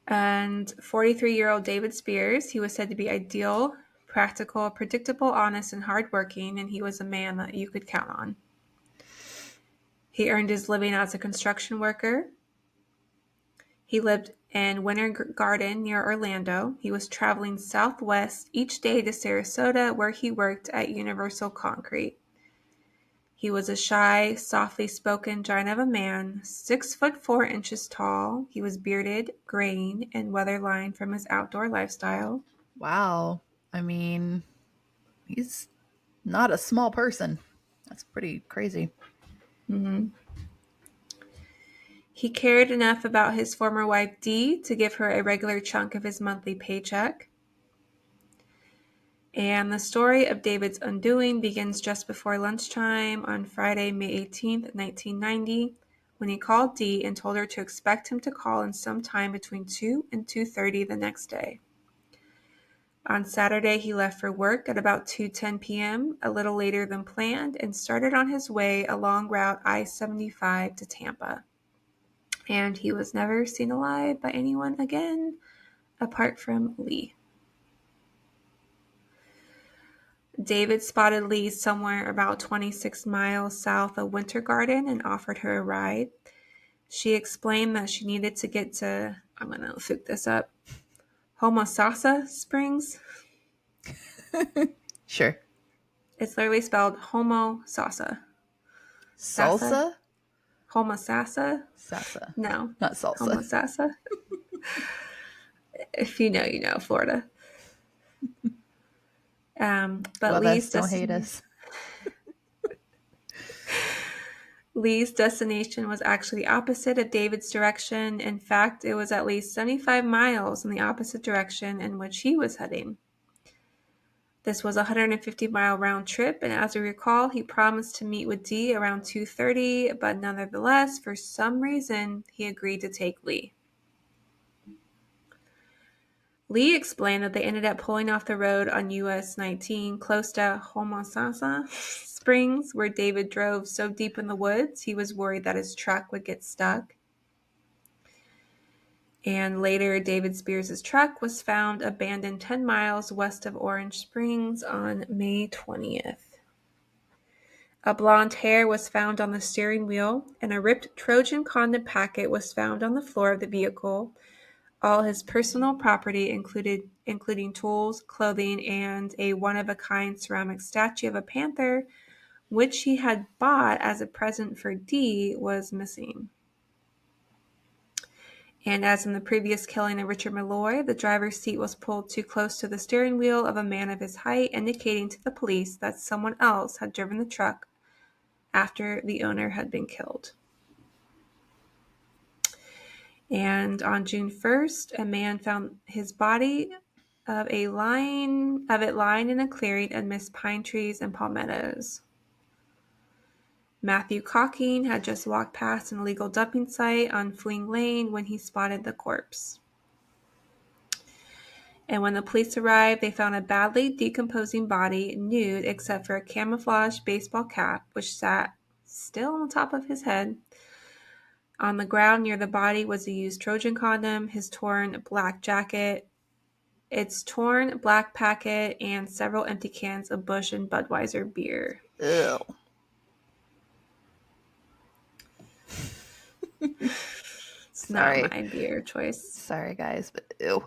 And 43-year-old David Spears, he was said to be ideal, practical, predictable, honest, and hardworking, and he was a man that you could count on. He earned his living as a construction worker. He lived in Winter Garden near Orlando. He was traveling southwest each day to Sarasota, where he worked at Universal Concrete. He was a shy, softly spoken giant of a man, 6'4" tall. He was bearded, graying, and weather-lined from his outdoor lifestyle. Wow. I mean, he's not a small person. That's pretty crazy. Mm-hmm. He cared enough about his former wife, Dee, to give her a regular chunk of his monthly paycheck. And the story of David's undoing begins just before lunchtime on Friday, May 18th, 1990, when he called Dee and told her to expect him to call in some time between 2 and 2:30 the next day. On Saturday, he left for work at about 2:10 p.m., a little later than planned, and started on his way along Route I-75 to Tampa. And he was never seen alive by anyone again, apart from Lee. David spotted Lee somewhere about 26 miles south of Winter Garden and offered her a ride. She explained that she needed to get to, I'm going to look this up, Homosassa Springs. Sure. It's literally spelled Homosassa. Salsa? Homosassa? Sassa. No. Not salsa. Homosassa. If you know, you know, Florida. But Lee's don't hate us. Lee's destination was actually the opposite of David's direction. In fact, it was at least 75 miles in the opposite direction in which he was heading. This was a 150-mile round trip, and as we recall, he promised to meet with Dee around 2:30, but nonetheless, for some reason, he agreed to take Lee. Lee explained that they ended up pulling off the road on US 19 close to Homosassa Springs, where David drove so deep in the woods he was worried that his truck would get stuck. And later, David Spears' truck was found abandoned 10 miles west of Orange Springs on May 20th. A blonde hair was found on the steering wheel, and a ripped Trojan condom packet was found on the floor of the vehicle. All his personal property, including tools, clothing, and a one-of-a-kind ceramic statue of a panther, which he had bought as a present for Dee, was missing. And as in the previous killing of Richard Malloy, the driver's seat was pulled too close to the steering wheel of a man of his height, indicating to the police that someone else had driven the truck after the owner had been killed. And on June 1st, a man found his body of it lying in a clearing amidst pine trees and palmettos. Matthew Cocking had just walked past an illegal dumping site on Fling Lane when he spotted the corpse. And when the police arrived, they found a badly decomposing body, nude except for a camouflage baseball cap, which sat still on top of his head. On the ground near the body was a used Trojan condom, his torn black jacket, its torn black packet, and several empty cans of Busch and Budweiser beer. Ew. It's not my beer choice. Sorry, guys, but ew.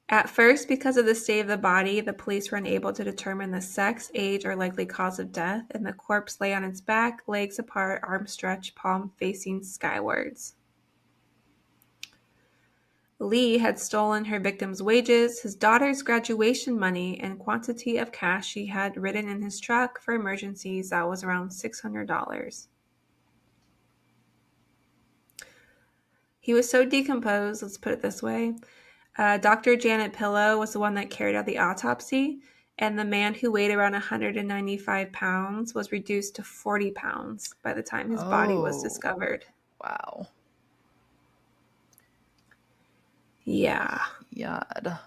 At first, because of the state of the body, the police were unable to determine the sex, age, or likely cause of death, and the corpse lay on its back, legs apart, arms stretched, palm facing skywards. Lee had stolen her victim's wages, his daughter's graduation money, and quantity of cash he had ridden in his truck for emergencies. That was around $600. He was so decomposed, let's put it this way. Dr. Janet Pillow was the one that carried out the autopsy, and the man who weighed around 195 pounds was reduced to 40 pounds by the time his body was discovered. Wow. Yeah. Yad.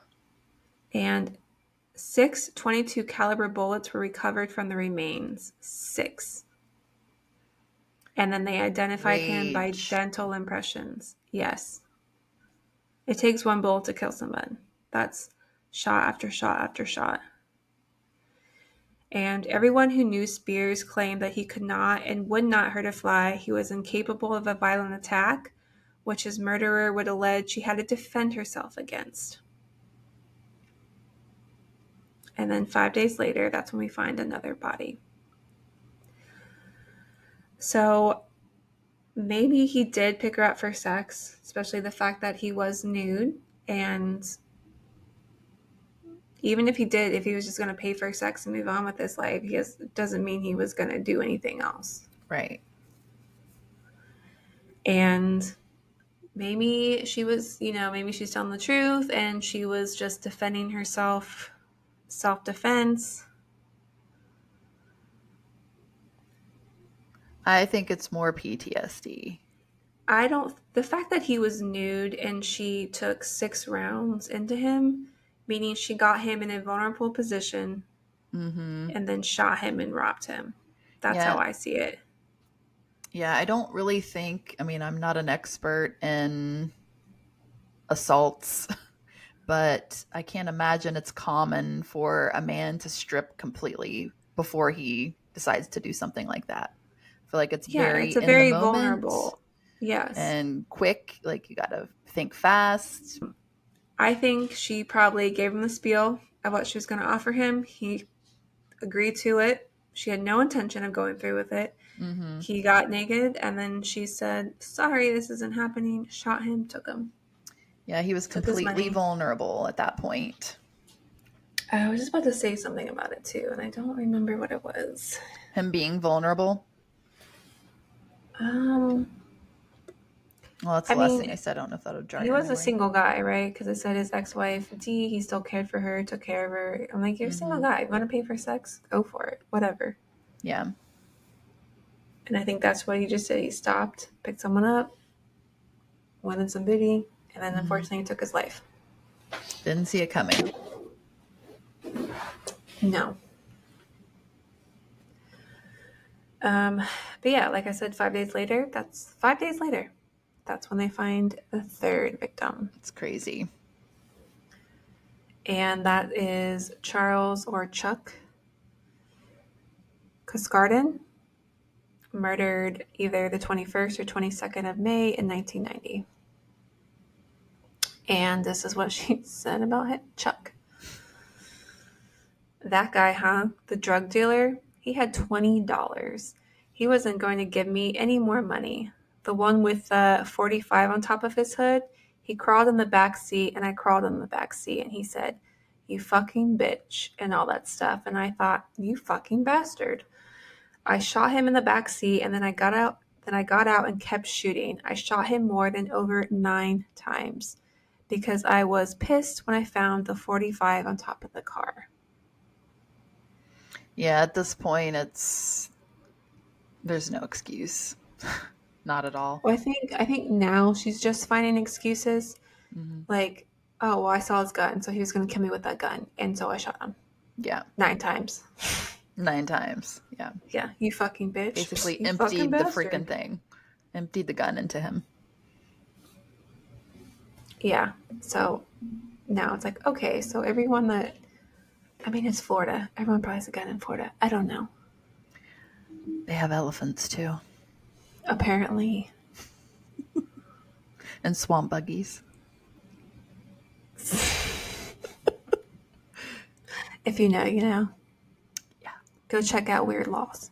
And 6 .22 caliber bullets were recovered from the remains. 6. And then they identified him by dental impressions. Yes. It takes one bullet to kill someone. That's shot after shot after shot. And everyone who knew Spears claimed that he could not and would not hurt a fly. He was incapable of a violent attack, which his murderer would allege she had to defend herself against. And then 5 days later, that's when we find another body. So maybe he did pick her up for sex, especially the fact that he was nude. And even if he did, if he was just going to pay for sex and move on with his life, doesn't mean he was going to do anything else. Right. And maybe she was, maybe she's telling the truth and she was just defending herself, self-defense. I think it's more PTSD. The fact that he was nude and she took 6 rounds into him, meaning she got him in a vulnerable position and then shot him and robbed him. That's how I see it. Yeah, I don't really think, I'm not an expert in assaults, but I can't imagine it's common for a man to strip completely before he decides to do something like that. I feel like it's very vulnerable. Yes. And quick, like you gotta think fast. I think she probably gave him the spiel of what she was going to offer him. He agreed to it. She had no intention of going through with it. Mm-hmm. He got naked, and then she said, sorry, this isn't happening. Shot him, took him. Yeah, he was completely vulnerable at that point. I was just about to say something about it, too, and I don't remember what it was. Him being vulnerable? Well, that's the last thing I said. I don't know if that'll jar he your was a memory. single guy, right? Because it said his ex-wife, D, he still cared for her, took care of her. I'm like, you're a single guy. You want to pay for sex? Go for it. Whatever. Yeah. And I think that's what he just did. He stopped, picked someone up, went in some booty, and then unfortunately he took his life. Didn't see it coming. No. But yeah, like I said, 5 days later, that's when they find the third victim. It's crazy. And that is Charles or Chuck Cuscardin, murdered either the 21st or 22nd of May in 1990. And this is what she said about it, Chuck. That guy, huh? The drug dealer, he had $20. He wasn't going to give me any more money. The one with the 45 on top of his hood, he crawled in the back seat and I crawled in the back seat and he said, "You fucking bitch," and all that stuff. And I thought, you fucking bastard. I shot him in the back seat and then I got out and kept shooting. I shot him more than over 9 times because I was pissed when I found the 45 on top of the car. Yeah, at this point, there's no excuse. Not at all. Well, I think now she's just finding excuses. Mm-hmm. Like, oh, well, I saw his gun, so he was going to kill me with that gun. And so I shot him. Yeah. 9 times. 9 times. Yeah. Yeah, you fucking bitch. Basically you emptied the freaking thing. Emptied the gun into him. Yeah. So now it's like, okay, so everyone that, I mean, it's Florida. Everyone probably has a gun in Florida. I don't know. They have elephants too. Apparently. And swamp buggies. If you know, you know. Yeah. Go check out Weird Laws.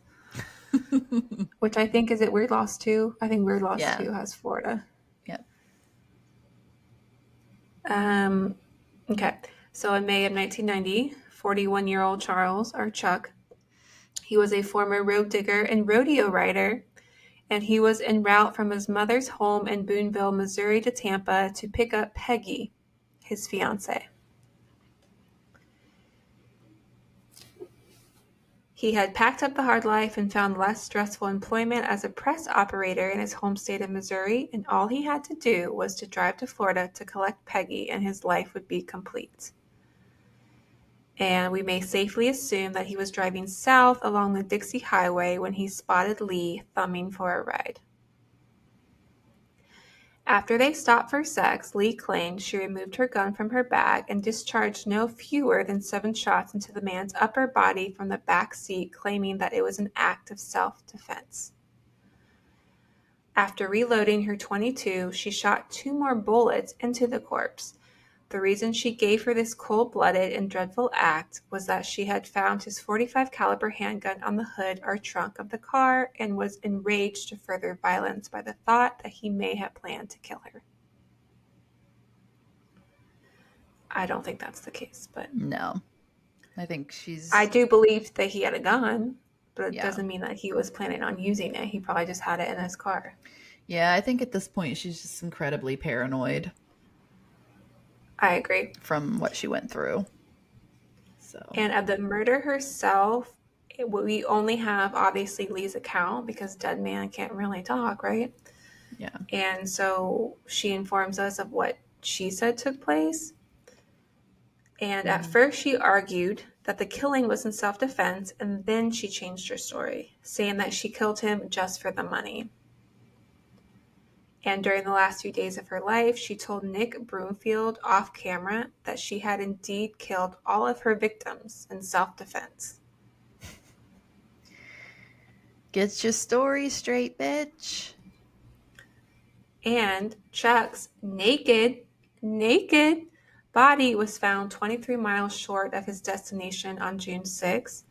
Which I think, is it Weird Laws 2? I think Weird Laws 2 has Florida. Yep. Okay. So in May of 1990, 41-year-old Charles, or Chuck, he was a former road digger and rodeo rider, and he was en route from his mother's home in Boonville, Missouri to Tampa to pick up Peggy, his fiancée. He had packed up the hard life and found less stressful employment as a press operator in his home state of Missouri, and all he had to do was to drive to Florida to collect Peggy, and his life would be complete. And we may safely assume that he was driving south along the Dixie Highway when he spotted Lee thumbing for a ride. After they stopped for sex, Lee claimed she removed her gun from her bag and discharged no fewer than 7 shots into the man's upper body from the back seat, claiming that it was an act of self-defense. After reloading her .22, she shot 2 more bullets into the corpse. The reason she gave for this cold-blooded and dreadful act was that she had found his .45 caliber handgun on the hood or trunk of the car and was enraged to further violence by the thought that he may have planned to kill her. I don't think that's the case, but... No. I do believe that he had a gun, but it doesn't mean that he was planning on using it. He probably just had it in his car. Yeah, I think at this point she's just incredibly paranoid. I agree. From what she went through. So. And of the murder herself, we only have, obviously, Lee's account because dead man can't really talk, right? Yeah. And so she informs us of what she said took place. And at first she argued that the killing was in self-defense, and then she changed her story, saying that she killed him just for the money. And during the last few days of her life, she told Nick Broomfield off camera that she had indeed killed all of her victims in self-defense. Get your story straight, bitch. And Chuck's naked body was found 23 miles short of his destination on June 6th.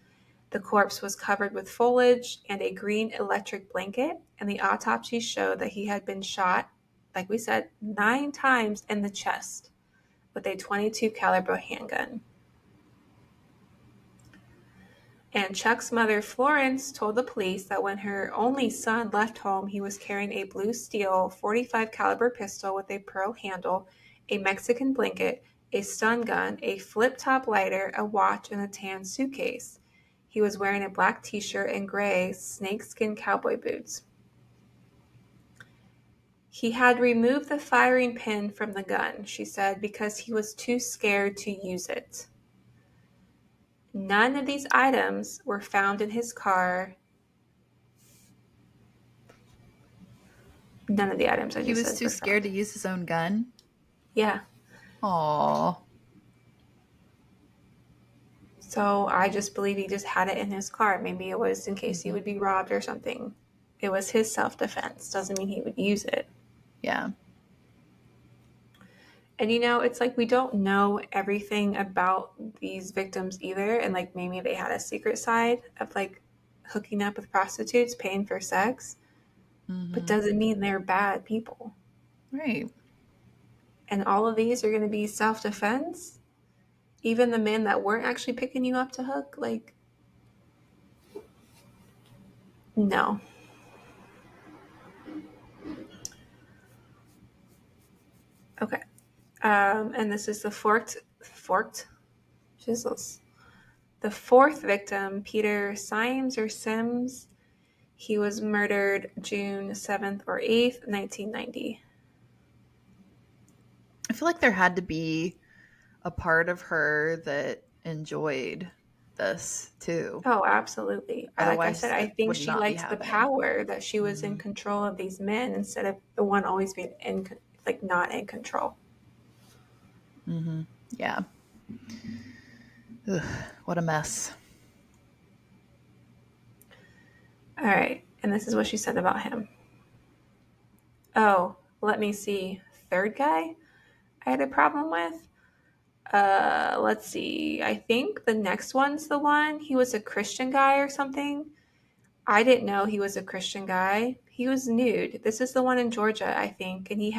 The corpse was covered with foliage and a green electric blanket, and the autopsy showed that he had been shot, like we said, 9 times in the chest with a .22 caliber handgun. And Chuck's mother, Florence, told the police that when her only son left home, he was carrying a blue steel 45 caliber pistol with a pearl handle, a Mexican blanket, a stun gun, a flip-top lighter, a watch, and a tan suitcase. He was wearing a black t-shirt and gray snakeskin cowboy boots. He had removed the firing pin from the gun, she said, because he was too scared to use it. None of these items were found in his car. None of the items I He just was said too were scared found. to use his own gun? Yeah. Aww. So I just believe he just had it in his car. Maybe it was in case he would be robbed or something. It was his self-defense. Doesn't mean he would use it. Yeah. And it's like we don't know everything about these victims either. And like maybe they had a secret side of like hooking up with prostitutes, paying for sex. But doesn't mean they're bad people. Right. And all of these are going to be self-defense. Even the men that weren't actually picking you up to hook, like, no. Okay. And this is the forked, Jesus. The fourth victim, Peter Symes or Sims. He was murdered June 7th or 8th, 1990. I feel like there had to be a part of her that enjoyed this too. Oh, absolutely. Like I said, Otherwise, I it think would she not be liked the happening. power that she was in control of these men instead of the one always being not in control. Yeah. Ugh, what a mess. All right. And this is what she said about him. Oh, let me see. Third guy I had a problem with. Let's see. I think the next one's the one. He was a Christian guy or something. I didn't know he was a Christian guy. He was nude. This is the one in Georgia, I think. And he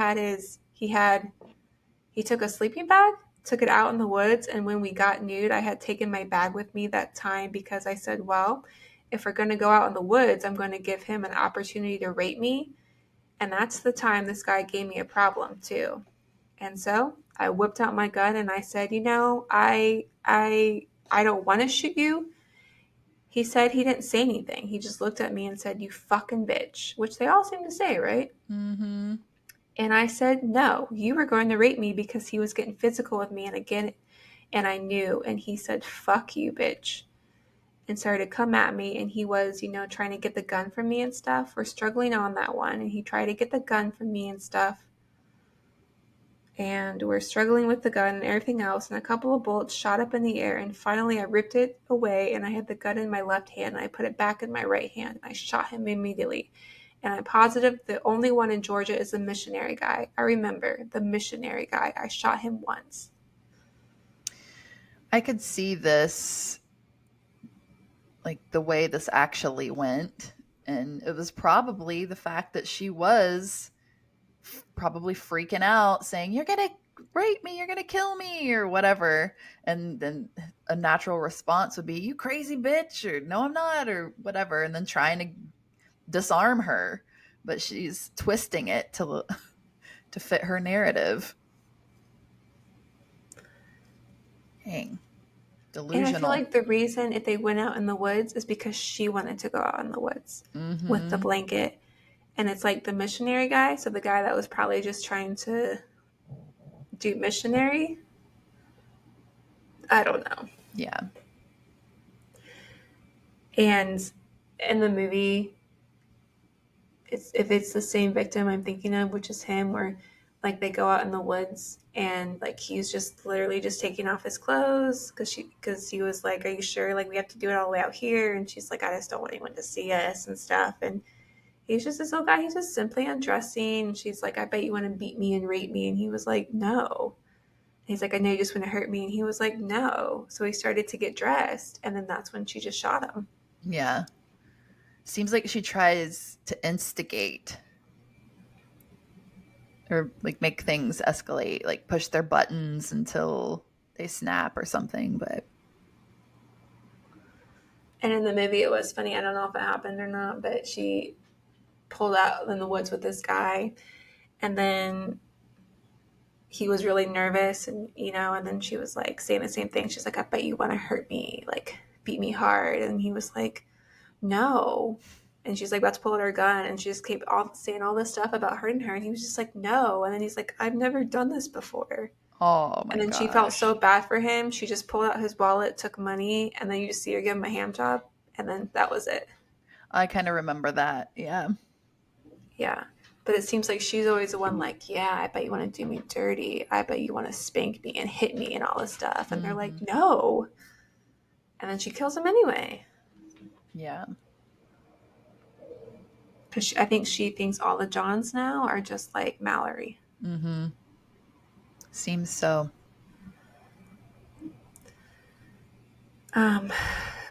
took a sleeping bag, took it out in the woods, and when we got nude, I had taken my bag with me that time because I said, well, if we're going to go out in the woods, I'm going to give him an opportunity to rape me. And that's the time this guy gave me a problem too. And so I whipped out my gun and I said, I don't want to shoot you. He said he didn't say anything. He just looked at me and said, you fucking bitch, which they all seem to say, right? Mm-hmm. And I said, no, you were going to rape me because he was getting physical with me. And again, and I knew. And he said, fuck you, bitch. And started to come at me. And he was, trying to get the gun from me and stuff. We're struggling on that one. And he tried to get the gun from me and stuff. And we're struggling with the gun and everything else, and a couple of bullets shot up in the air, and finally I ripped it away, and I had the gun in my left hand, and I put it back in my right hand, and I shot him immediately. And I'm positive the only one in Georgia is the missionary guy. I remember the missionary guy. I shot him once. I could see this, like the way this actually went, and it was probably the fact that she was probably freaking out saying, you're gonna rape me, you're gonna kill me, or whatever. And then a natural response would be, you crazy bitch, or no I'm not, or whatever, and then trying to disarm her, but she's twisting it to fit her narrative. Dang. Delusional. And I feel like the reason if they went out in the woods is because she wanted to go out in the woods with the blanket. And it's like the missionary guy, so the guy that was probably just trying to do missionary. I don't know. Yeah. And in the movie, if it's the same victim I'm thinking of, which is him, where like they go out in the woods and like he's just literally just taking off his clothes because he was like, are you sure, like we have to do it all the way out here? And she's like, I just don't want anyone to see us and stuff. And he's just this old guy, he's just simply undressing, and she's like, I bet you want to beat me and rape me. And he was like, no. He's like, I know you just want to hurt me. And he was like, no. So he started to get dressed, and then that's when she just shot him. Yeah. Seems like she tries to instigate or like make things escalate, like push their buttons until they snap or something. But And in the movie, it was funny. I don't know if it happened or not, but she pulled out in the woods with this guy, and then he was really nervous, and and then she was like saying the same thing. She's like, "I bet you want to hurt me, like beat me hard," and he was like, "No." And she's like about to pull out her gun, and she just kept saying all this stuff about hurting her, and he was just like, "No." And then he's like, "I've never done this before." Oh my And then she felt so gosh. bad for him. She just pulled out his wallet, took money, and then you just see her give him a hand job, and then that was it. I kind of remember that. Yeah. Yeah. But it seems like she's always the one like, yeah, I bet you want to do me dirty. I bet you want to spank me and hit me and all this stuff. And they're like, no. And then she kills him anyway. Yeah. Because I think she thinks all the Johns now are just like Mallory. Mm-hmm. Seems so.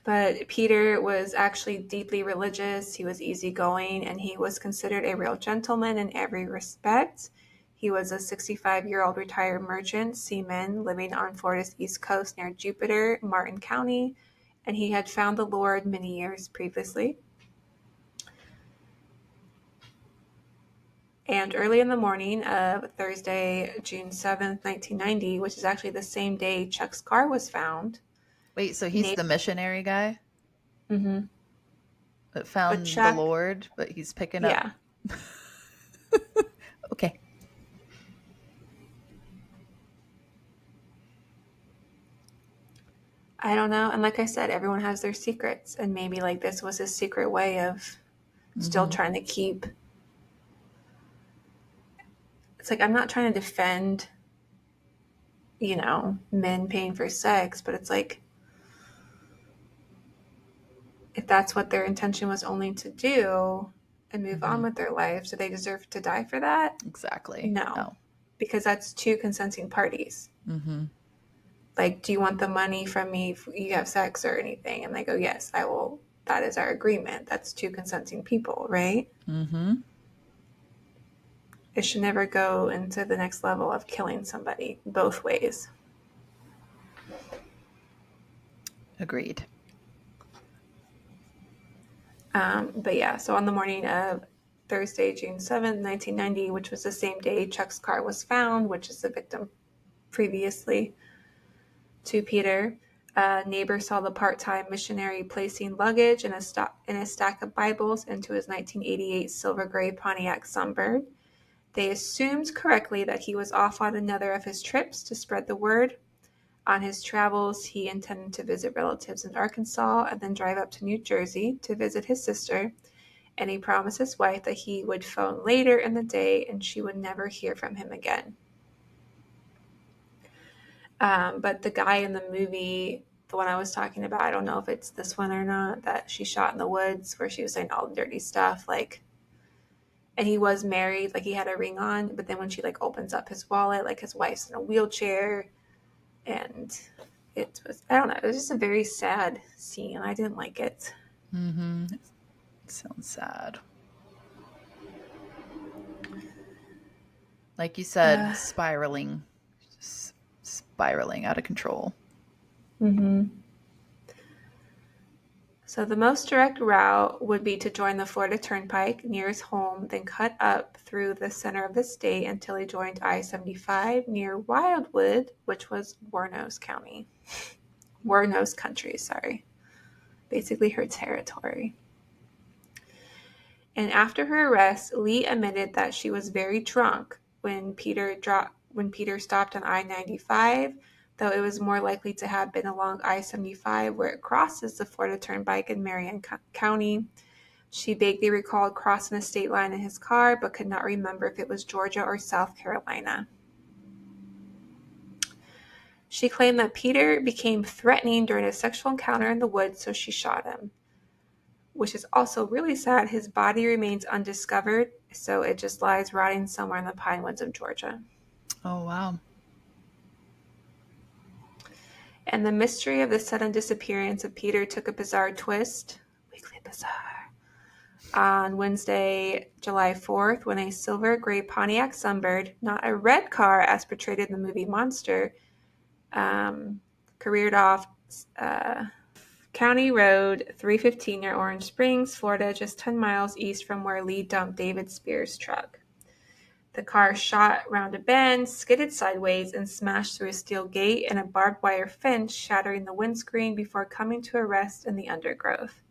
But Peter was actually deeply religious. He was easygoing, and he was considered a real gentleman in every respect. He was a 65-year-old retired merchant seaman living on Florida's east coast near Jupiter, Martin County, and he had found the Lord many years previously. And early in the morning of Thursday, June 7th, 1990, which is actually the same day Chuck's car was found. Wait, so he's the missionary guy Mm-hmm. that But found the Chuck, Lord, but he's picking up. yeah. Okay. I don't know. And like I said, everyone has their secrets. And maybe like this was his secret way of still trying to keep. It's like, I'm not trying to defend, men paying for sex, but it's like, if that's what their intention was only to do and move on with their lives, do they deserve to die for that? Exactly. No, No. because that's two consenting parties. Mm-hmm. Like, do you want the money from me if you have sex or anything? And they go, yes, I will. That is our agreement. That's two consenting people, right? Mm-hmm. It should never go into the next level of killing somebody both ways. Agreed. But yeah, so on the morning of Thursday, June 7th, 1990, which was the same day Chuck's car was found, which is the victim previously to Peter, a neighbor saw the part-time missionary placing luggage in a stack of Bibles into his 1988 silver gray Pontiac Sunbird. They assumed correctly that he was off on another of his trips to spread the word. On his travels, he intended to visit relatives in Arkansas and then drive up to New Jersey to visit his sister, and he promised his wife that he would phone later in the day and she would never hear from him again. But the guy in the movie, the one I was talking about, I don't know if it's this one or not, that she shot in the woods where she was saying all the dirty stuff, like, and he was married, like he had a ring on, but then when she like opens up his wallet, like his wife's in a wheelchair, and it was, I don't know, it was just a very sad scene. I didn't like it. Mm-hmm. It sounds sad. Like you said, spiraling out of control. Mm-hmm. So the most direct route would be to join the Florida Turnpike near his home, then cut up through the center of the state until he joined I-75 near Wildwood, which was Wuornos County. Wuornos Country, sorry. Basically her territory. And after her arrest, Lee admitted that she was very drunk when Peter stopped on I-95, though it was more likely to have been along I-75 where it crosses the Florida Turnpike in Marion County. She vaguely recalled crossing a state line in his car, but could not remember if it was Georgia or South Carolina. She claimed that Peter became threatening during a sexual encounter in the woods, so she shot him. Which is also really sad. His body remains undiscovered, so it just lies rotting somewhere in the pine woods of Georgia. Oh, wow. And the mystery of the sudden disappearance of Peter took a bizarre twist. Weekly Bizarre. On Wednesday, July 4th, when a silver gray Pontiac Sunbird, not a red car as portrayed in the movie Monster, careered off County Road 315 near Orange Springs, Florida, just 10 miles east from where Lee dumped David Spears' truck. The car shot round a bend, skidded sideways, and smashed through a steel gate and a barbed wire fence, shattering the windscreen before coming to a rest in the undergrowth.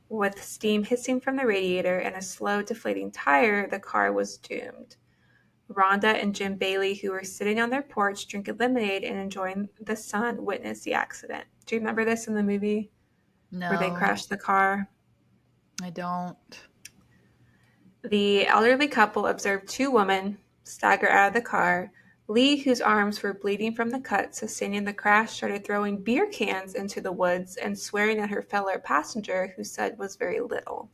With steam hissing from the radiator and a slow deflating tire, the car was doomed. Rhonda and Jim Bailey, who were sitting on their porch drinking lemonade and enjoying the sun, witnessed the accident. Do you remember this in the movie? No. Where they crashed the car? I don't. The elderly couple observed two women stagger out of the car. Lee, whose arms were bleeding from the cut sustaining the crash, started throwing beer cans into the woods and swearing at her fellow passenger, who said very little.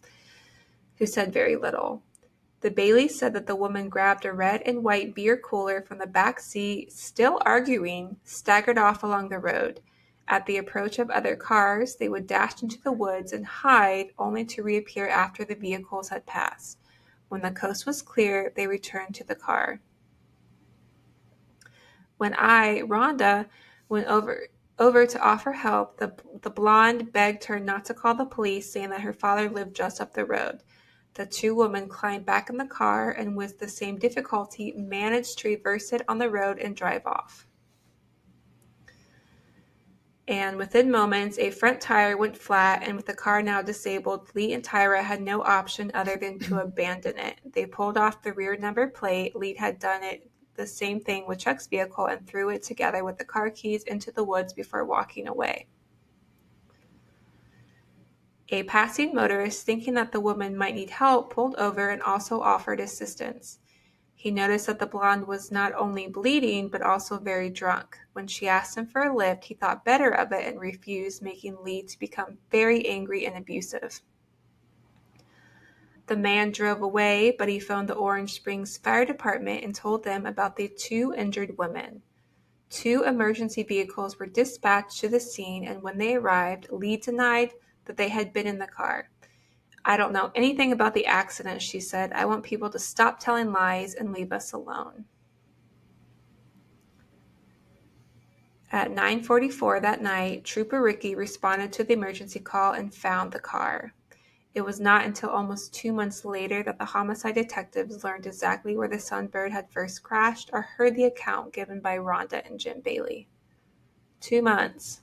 The Baileys said that the woman grabbed a red and white beer cooler from the back seat, still arguing, staggered off along the road. At the approach of other cars, they would dash into the woods and hide, only to reappear after the vehicles had passed. When the coast was clear, they returned to the car. When Rhonda, went over to offer help, the blonde begged her not to call the police, saying that her father lived just up the road. The two women climbed back in the car and with the same difficulty managed to reverse it on the road and drive off. And within moments, a front tire went flat, and with the car now disabled, Lee and Tyra had no option other than to abandon it. They pulled off the rear number plate. Lee had done it the same thing with Chuck's vehicle and threw it together with the car keys into the woods before walking away. A passing motorist, thinking that the woman might need help, pulled over and also offered assistance. He noticed that the blonde was not only bleeding, but also very drunk. When she asked him for a lift, he thought better of it and refused, making Lee to become very angry and abusive. The man drove away, but he phoned the Orange Springs Fire Department and told them about the two injured women. 2 emergency vehicles were dispatched to the scene, and when they arrived, Lee denied that they had been in the car. "I don't know anything about the accident," she said. "I want people to stop telling lies and leave us alone." At 9:44 that night, Trooper Ricky responded to the emergency call and found the car. It was not until almost 2 months later that the homicide detectives learned exactly where the Sunbird had first crashed or heard the account given by Rhonda and Jim Bailey. 2 months.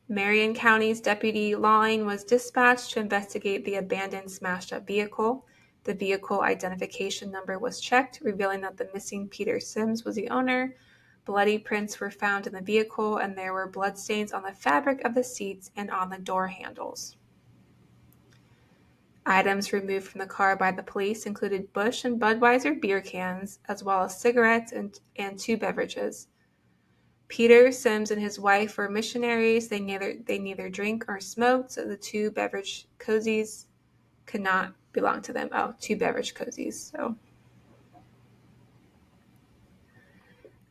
Marion County's Deputy Lawing was dispatched to investigate the abandoned smashed-up vehicle. The vehicle identification number was checked, revealing that the missing Peter Sims was the owner. Bloody prints were found in the vehicle, and there were bloodstains on the fabric of the seats and on the door handles. Items removed from the car by the police included Busch and Budweiser beer cans, as well as cigarettes and 2 beverages. Peter Sims and his wife were missionaries. They neither drink or smoked, so the 2 beverage cozies could not belong to them. 2 beverage cozies. So,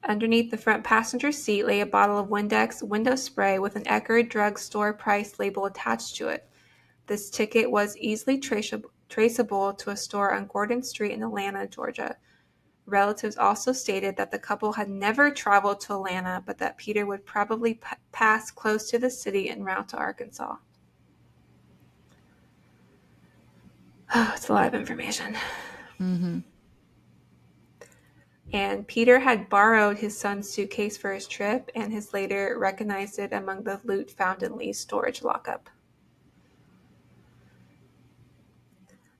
underneath the front passenger seat lay a bottle of Windex window spray with an Eckerd drugstore price label attached to it. This ticket was easily traceable to a store on Gordon Street in Atlanta, Georgia. Relatives also stated that the couple had never traveled to Atlanta, but that Peter would probably pass close to the city en route to Arkansas. Oh, it's a lot of information. Mm-hmm. And Peter had borrowed his son's suitcase for his trip, and has later recognized it among the loot found in Lee's storage lockup.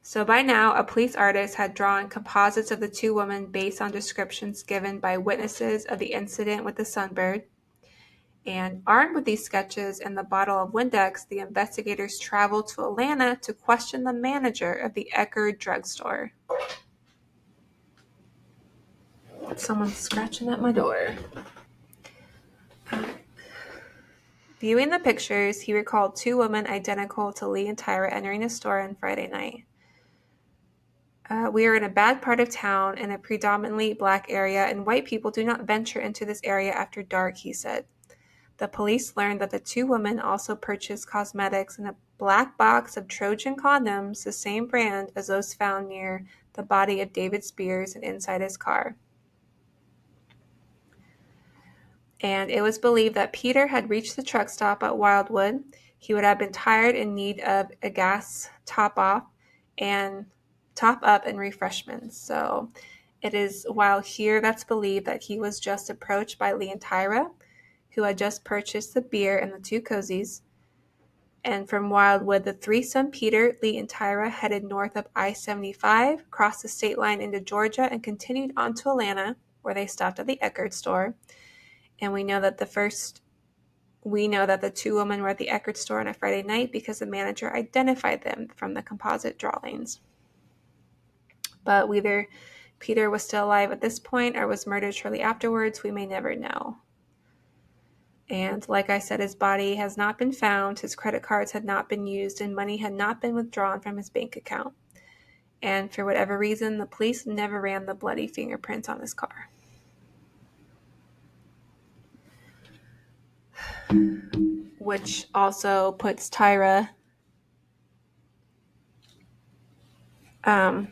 So by now, a police artist had drawn composites of the 2 women based on descriptions given by witnesses of the incident with the Sunbird. And armed with these sketches and the bottle of Windex, the investigators traveled to Atlanta to question the manager of the Eckerd drugstore. Someone's scratching at my door. Viewing the pictures, he recalled 2 women identical to Lee and Tyra entering a store on Friday night. "We are in a bad part of town in a predominantly black area, and white people do not venture into this area after dark," he said. The police learned that the 2 women also purchased cosmetics in a black box of Trojan condoms, the same brand as those found near the body of David Spears and inside his car. And it was believed that Peter had reached the truck stop at Wildwood. He would have been tired, in need of a gas top up and refreshments. So it is while here that's believed that he was just approached by Lee and Tyra, who had just purchased the beer and the 2 cozies. And from Wildwood, the threesome, Peter, Lee, and Tyra, headed north up I-75, crossed the state line into Georgia, and continued on to Atlanta, where they stopped at the Eckerd store. And we know that the 2 women were at the Eckerd store on a Friday night because the manager identified them from the composite drawings. But whether Peter was still alive at this point or was murdered shortly afterwards, we may never know. And like I said, his body has not been found, his credit cards had not been used, and money had not been withdrawn from his bank account. And for whatever reason, the police never ran the bloody fingerprints on his car. Which also puts Tyra at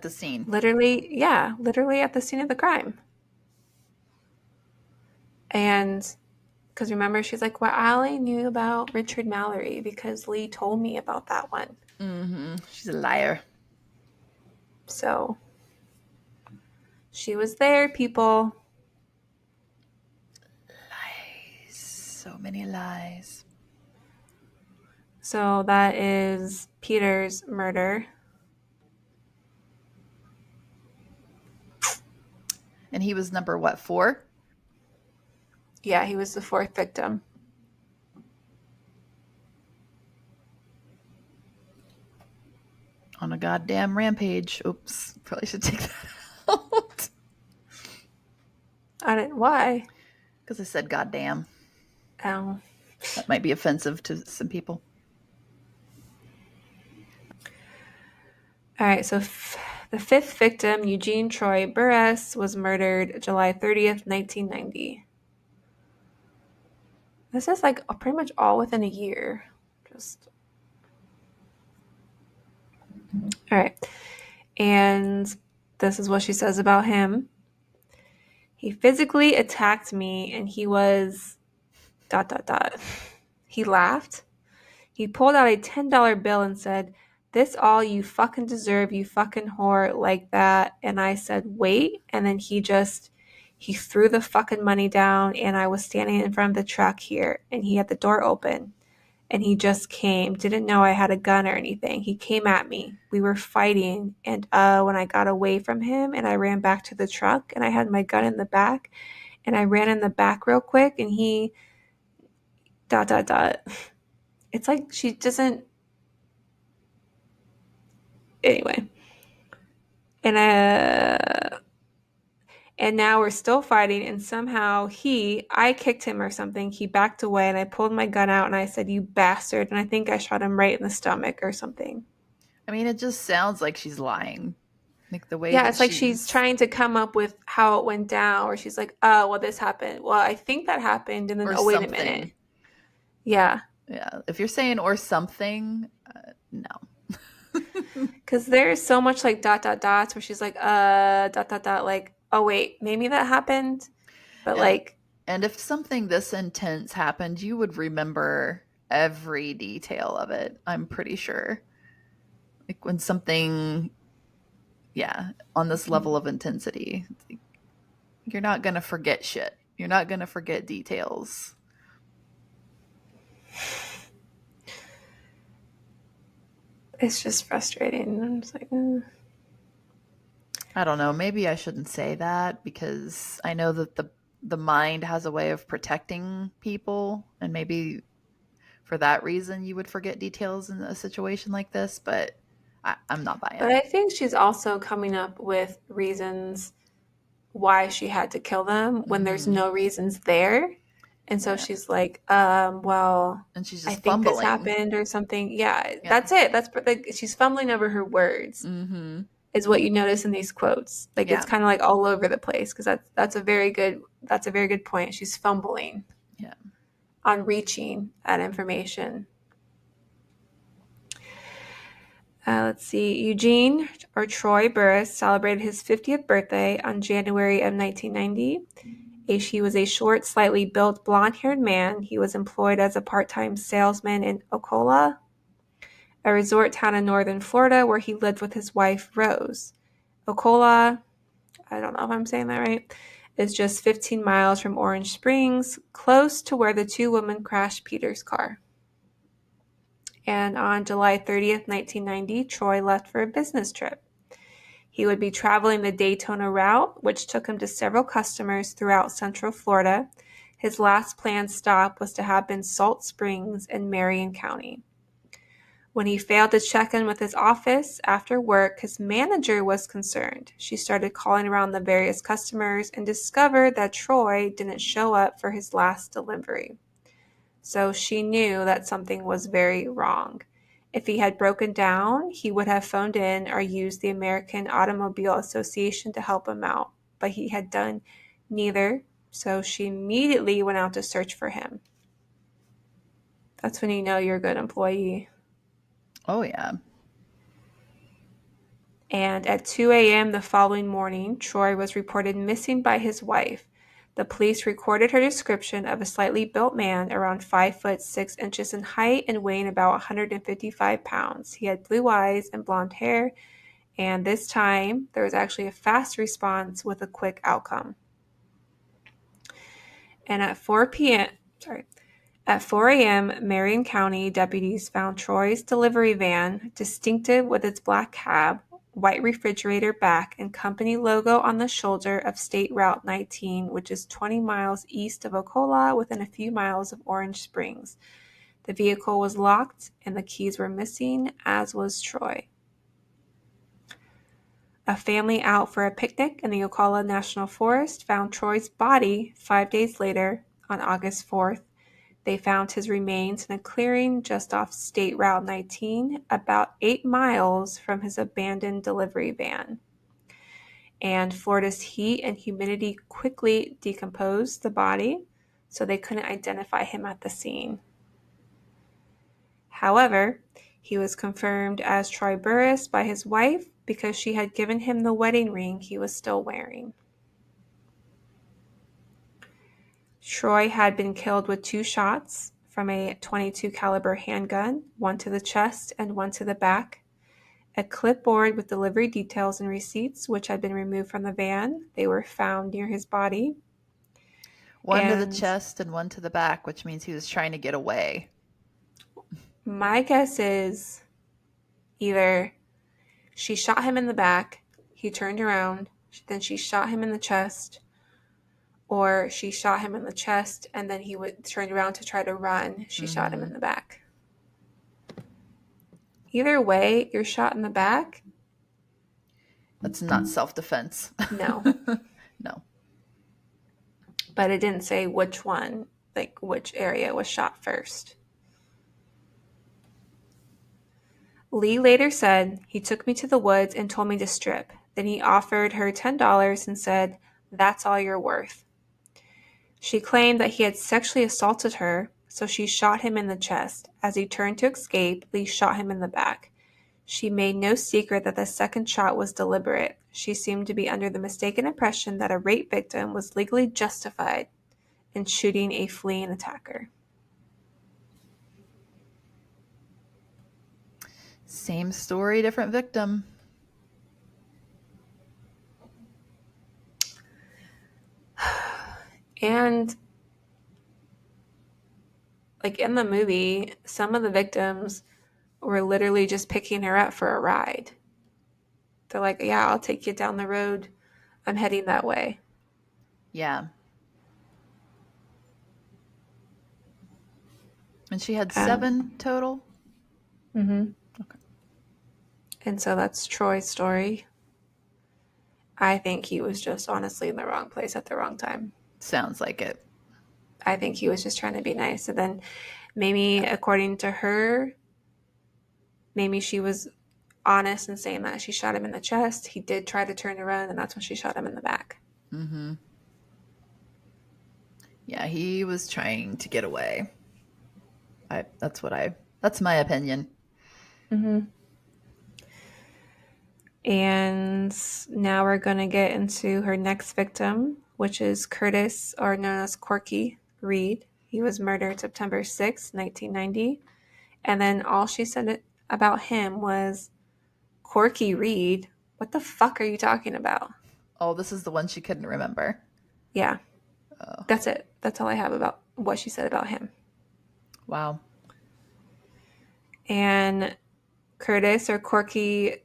the scene. Literally at the scene of the crime. And because remember, she's like, well, I only knew about Richard Mallory because Lee told me about that one. Mm-hmm. She's a liar. So she was there, people. Lies. So many lies. So that is Peter's murder. And he was number what, 4? Yeah, he was the 4th victim. On a goddamn rampage. Oops, probably should take that out. Why? Because I said goddamn. Oh. That might be offensive to some people. All right, so the 5th victim, Eugene Troy Burress, was murdered July 30th, 1990. This is like pretty much all within a year. All right. And this is what she says about him. He physically attacked me and he was ... He laughed. He pulled out a $10 bill and said, "This all you fucking deserve, you fucking whore," like that. And I said, "Wait." And then he threw the fucking money down and I was standing in front of the truck here and he had the door open. And he just came, didn't know I had a gun or anything. He came at me. We were fighting. And when I got away from him and I ran back to the truck and I had my gun in the back and I ran in the back real quick and he ... It's like she doesn't... Anyway. And now we're still fighting, and somehow I kicked him or something. He backed away, and I pulled my gun out, and I said, "You bastard," and I think I shot him right in the stomach or something. I mean, it just sounds like she's lying. Like the way it's like she's trying to come up with how it went down, or she's like, "Oh, well, this happened. Well, I think that happened," and then, "Oh, wait a minute." Yeah. Yeah. If you're saying "or something," no. Because there's so much like ... where she's like, like, oh, wait, maybe that happened. But and if something this intense happened, you would remember every detail of it, I'm pretty sure. Like when something, on this level of intensity, you're not going to forget shit. You're not going to forget details. It's just frustrating. I'm just like, I don't know. Maybe I shouldn't say that because I know that the mind has a way of protecting people, and maybe for that reason you would forget details in a situation like this, but I'm not buying it. But I think she's also coming up with reasons why she had to kill them when there's no reasons there. And so she's like, well, and she's just I think fumbling. this happened or something. Yeah, that's it. That's like, she's fumbling over her words. Mm-hmm. Is what you notice in these quotes. Like it's kind of like all over the place because that's a very good point. She's fumbling. Yeah. On reaching that information. Let's see. Eugene, or Troy Burris, celebrated his 50th birthday on January of 1990. He was a short, slightly built, blonde-haired man. He was employed as a part-time salesman in Ocala, a resort town in northern Florida where he lived with his wife, Rose. Ocala, I don't know if I'm saying that right, is just 15 miles from Orange Springs, close to where the two women crashed Peter's car. And on July 30th, 1990, Troy left for a business trip. He would be traveling the Daytona route, which took him to several customers throughout Central Florida. His last planned stop was to have been Salt Springs in Marion County. When he failed to check in with his office after work, his manager was concerned. She started calling around the various customers and discovered that Troy didn't show up for his last delivery. So she knew that something was very wrong. If he had broken down, he would have phoned in or used the American Automobile Association to help him out, but he had done neither, so she immediately went out to search for him. That's when you know you're a good employee. Oh, yeah. And at 2 a.m. the following morning, Troy was reported missing by his wife. The police recorded her description of a slightly built man around 5 foot 6 inches in height and weighing about 155 pounds. He had blue eyes and blonde hair, and this time there was actually a fast response with a quick outcome. And at 4 a.m., Marion County deputies found Troy's delivery van, distinctive with its black cab, white refrigerator back, and company logo on the shoulder of State Route 19, which is 20 miles east of Ocala within a few miles of Orange Springs. The vehicle was locked and the keys were missing, as was Troy. A family out for a picnic in the Ocala National Forest found Troy's body 5 days later on August 4th. They found his remains in a clearing just off State Route 19, about 8 miles from his abandoned delivery van. And Florida's heat and humidity quickly decomposed the body, so they couldn't identify him at the scene. However, he was confirmed as Troy Burris by his wife because she had given him the wedding ring he was still wearing. Troy had been killed with 2 shots from a .22 caliber handgun, one to the chest and one to the back. A clipboard with delivery details and receipts, which had been removed from the van, they were found near his body. One to the chest and one to the back, which means he was trying to get away. My guess is either she shot him in the back, he turned around, then she shot him in the chest, or she shot him in the chest and then he turned around to try to run. She shot him in the back. Either way, you're shot in the back. That's not self-defense. No. No. But it didn't say which one, like which area was shot first. Lee later said, "He took me to the woods and told me to strip. Then he offered her $10 and said, 'That's all you're worth.'" She claimed that he had sexually assaulted her, so she shot him in the chest. As he turned to escape, Lee shot him in the back. She made no secret that the second shot was deliberate. She seemed to be under the mistaken impression that a rape victim was legally justified in shooting a fleeing attacker. Same story, different victim. And like in the movie, some of the victims were literally just picking her up for a ride. They're like, "Yeah, I'll take you down the road. I'm heading that way." Yeah. And she had 7 total? Mm-hmm. Okay. And so that's Troy's story. I think he was just honestly in the wrong place at the wrong time. Sounds like it. I think he was just trying to be nice. And then maybe, according to her, maybe she was honest in saying that she shot him in the chest. He did try to turn to run, and that's when she shot him in the back. Mm-hmm. Yeah, he was trying to get away. That's my opinion. Mm-hmm. And now we're going to get into her next victim, which is Curtis, or known as Corky Reed. He was murdered September 6, 1990. And then all she said about him was, Corky Reed? What the fuck are you talking about? Oh, this is the one she couldn't remember. Yeah. Oh. That's it. That's all I have about what she said about him. Wow. And Curtis, or Corky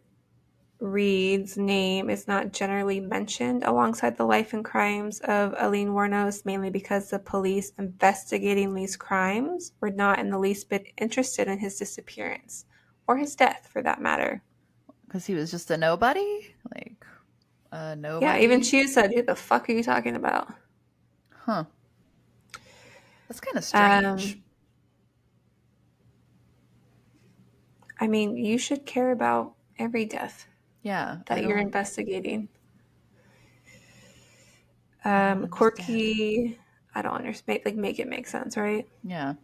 Reed's name, is not generally mentioned alongside the life and crimes of Aileen Wuornos, mainly because the police investigating these crimes were not in the least bit interested in his disappearance, or his death for that matter. Because he was just a nobody? Like, nobody? Yeah, even she said, who the fuck are you talking about? Huh. That's kind of strange. I mean, you should care about every death. Yeah. That you're investigating. Corky, I don't understand. Like, make it make sense, right? Yeah.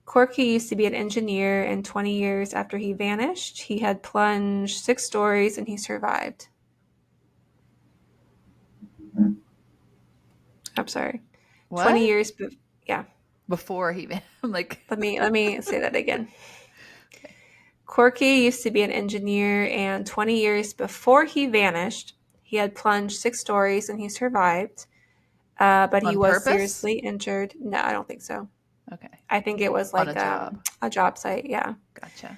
Corky used to be an engineer, and 20 years after he vanished, he had plunged 6 stories and he survived. I'm sorry. What? 20 years, yeah. Before he like. Let me say that again. Okay. Corky used to be an engineer, and 20 years before he vanished, he had plunged 6 stories and he survived. But he was seriously injured. No, I don't think so. Okay. I think it was like a job site. Yeah. Gotcha.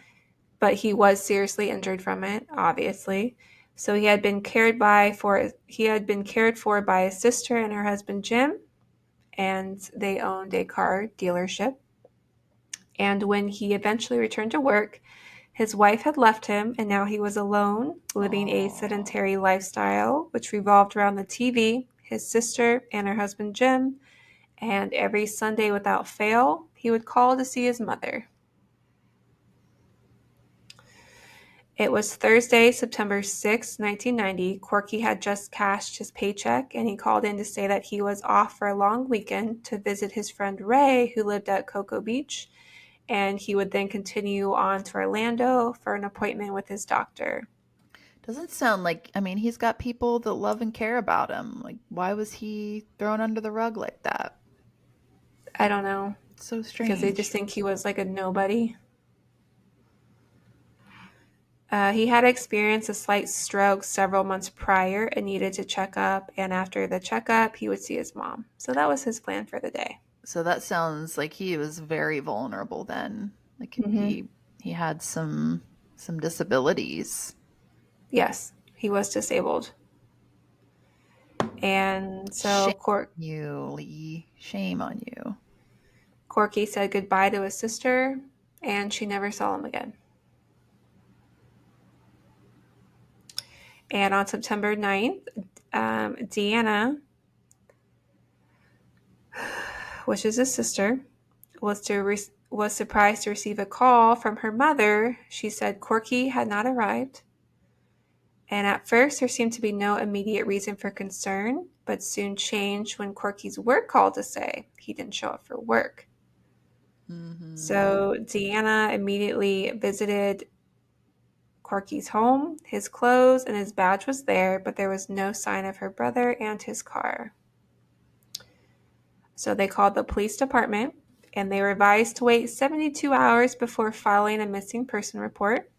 But he was seriously injured from it, obviously. So he had been cared for by his sister and her husband Jim, and they owned a car dealership. And when he eventually returned to work, his wife had left him, and now he was alone, living a sedentary lifestyle, which revolved around the TV, his sister, and her husband Jim. And every Sunday without fail, he would call to see his mother. It was Thursday, September 6, 1990. Corky had just cashed his paycheck, and he called in to say that he was off for a long weekend to visit his friend Ray, who lived at Cocoa Beach, and he would then continue on to Orlando for an appointment with his doctor. Doesn't sound like, I mean, he's got people that love and care about him. Like, why was he thrown under the rug like that? I don't know. It's so strange. Because they just think he was like a nobody. He had experienced a slight stroke several months prior and needed to check up. And after the checkup, he would see his mom. So that was his plan for the day. So that sounds like he was very vulnerable then. Like he had some disabilities. Yes, he was disabled. And so shame on you. Corky said goodbye to his sister, and she never saw him again. And on September 9th, Deanna, which is his sister, was surprised to receive a call from her mother. She said Corky had not arrived. And at first, there seemed to be no immediate reason for concern, but soon changed when Corky's work called to say he didn't show up for work. Mm-hmm. So Deanna immediately visited Corky's home. His clothes and his badge was there, but there was no sign of her brother and his car. So they called the police department, and they were advised to wait 72 hours before filing a missing person report,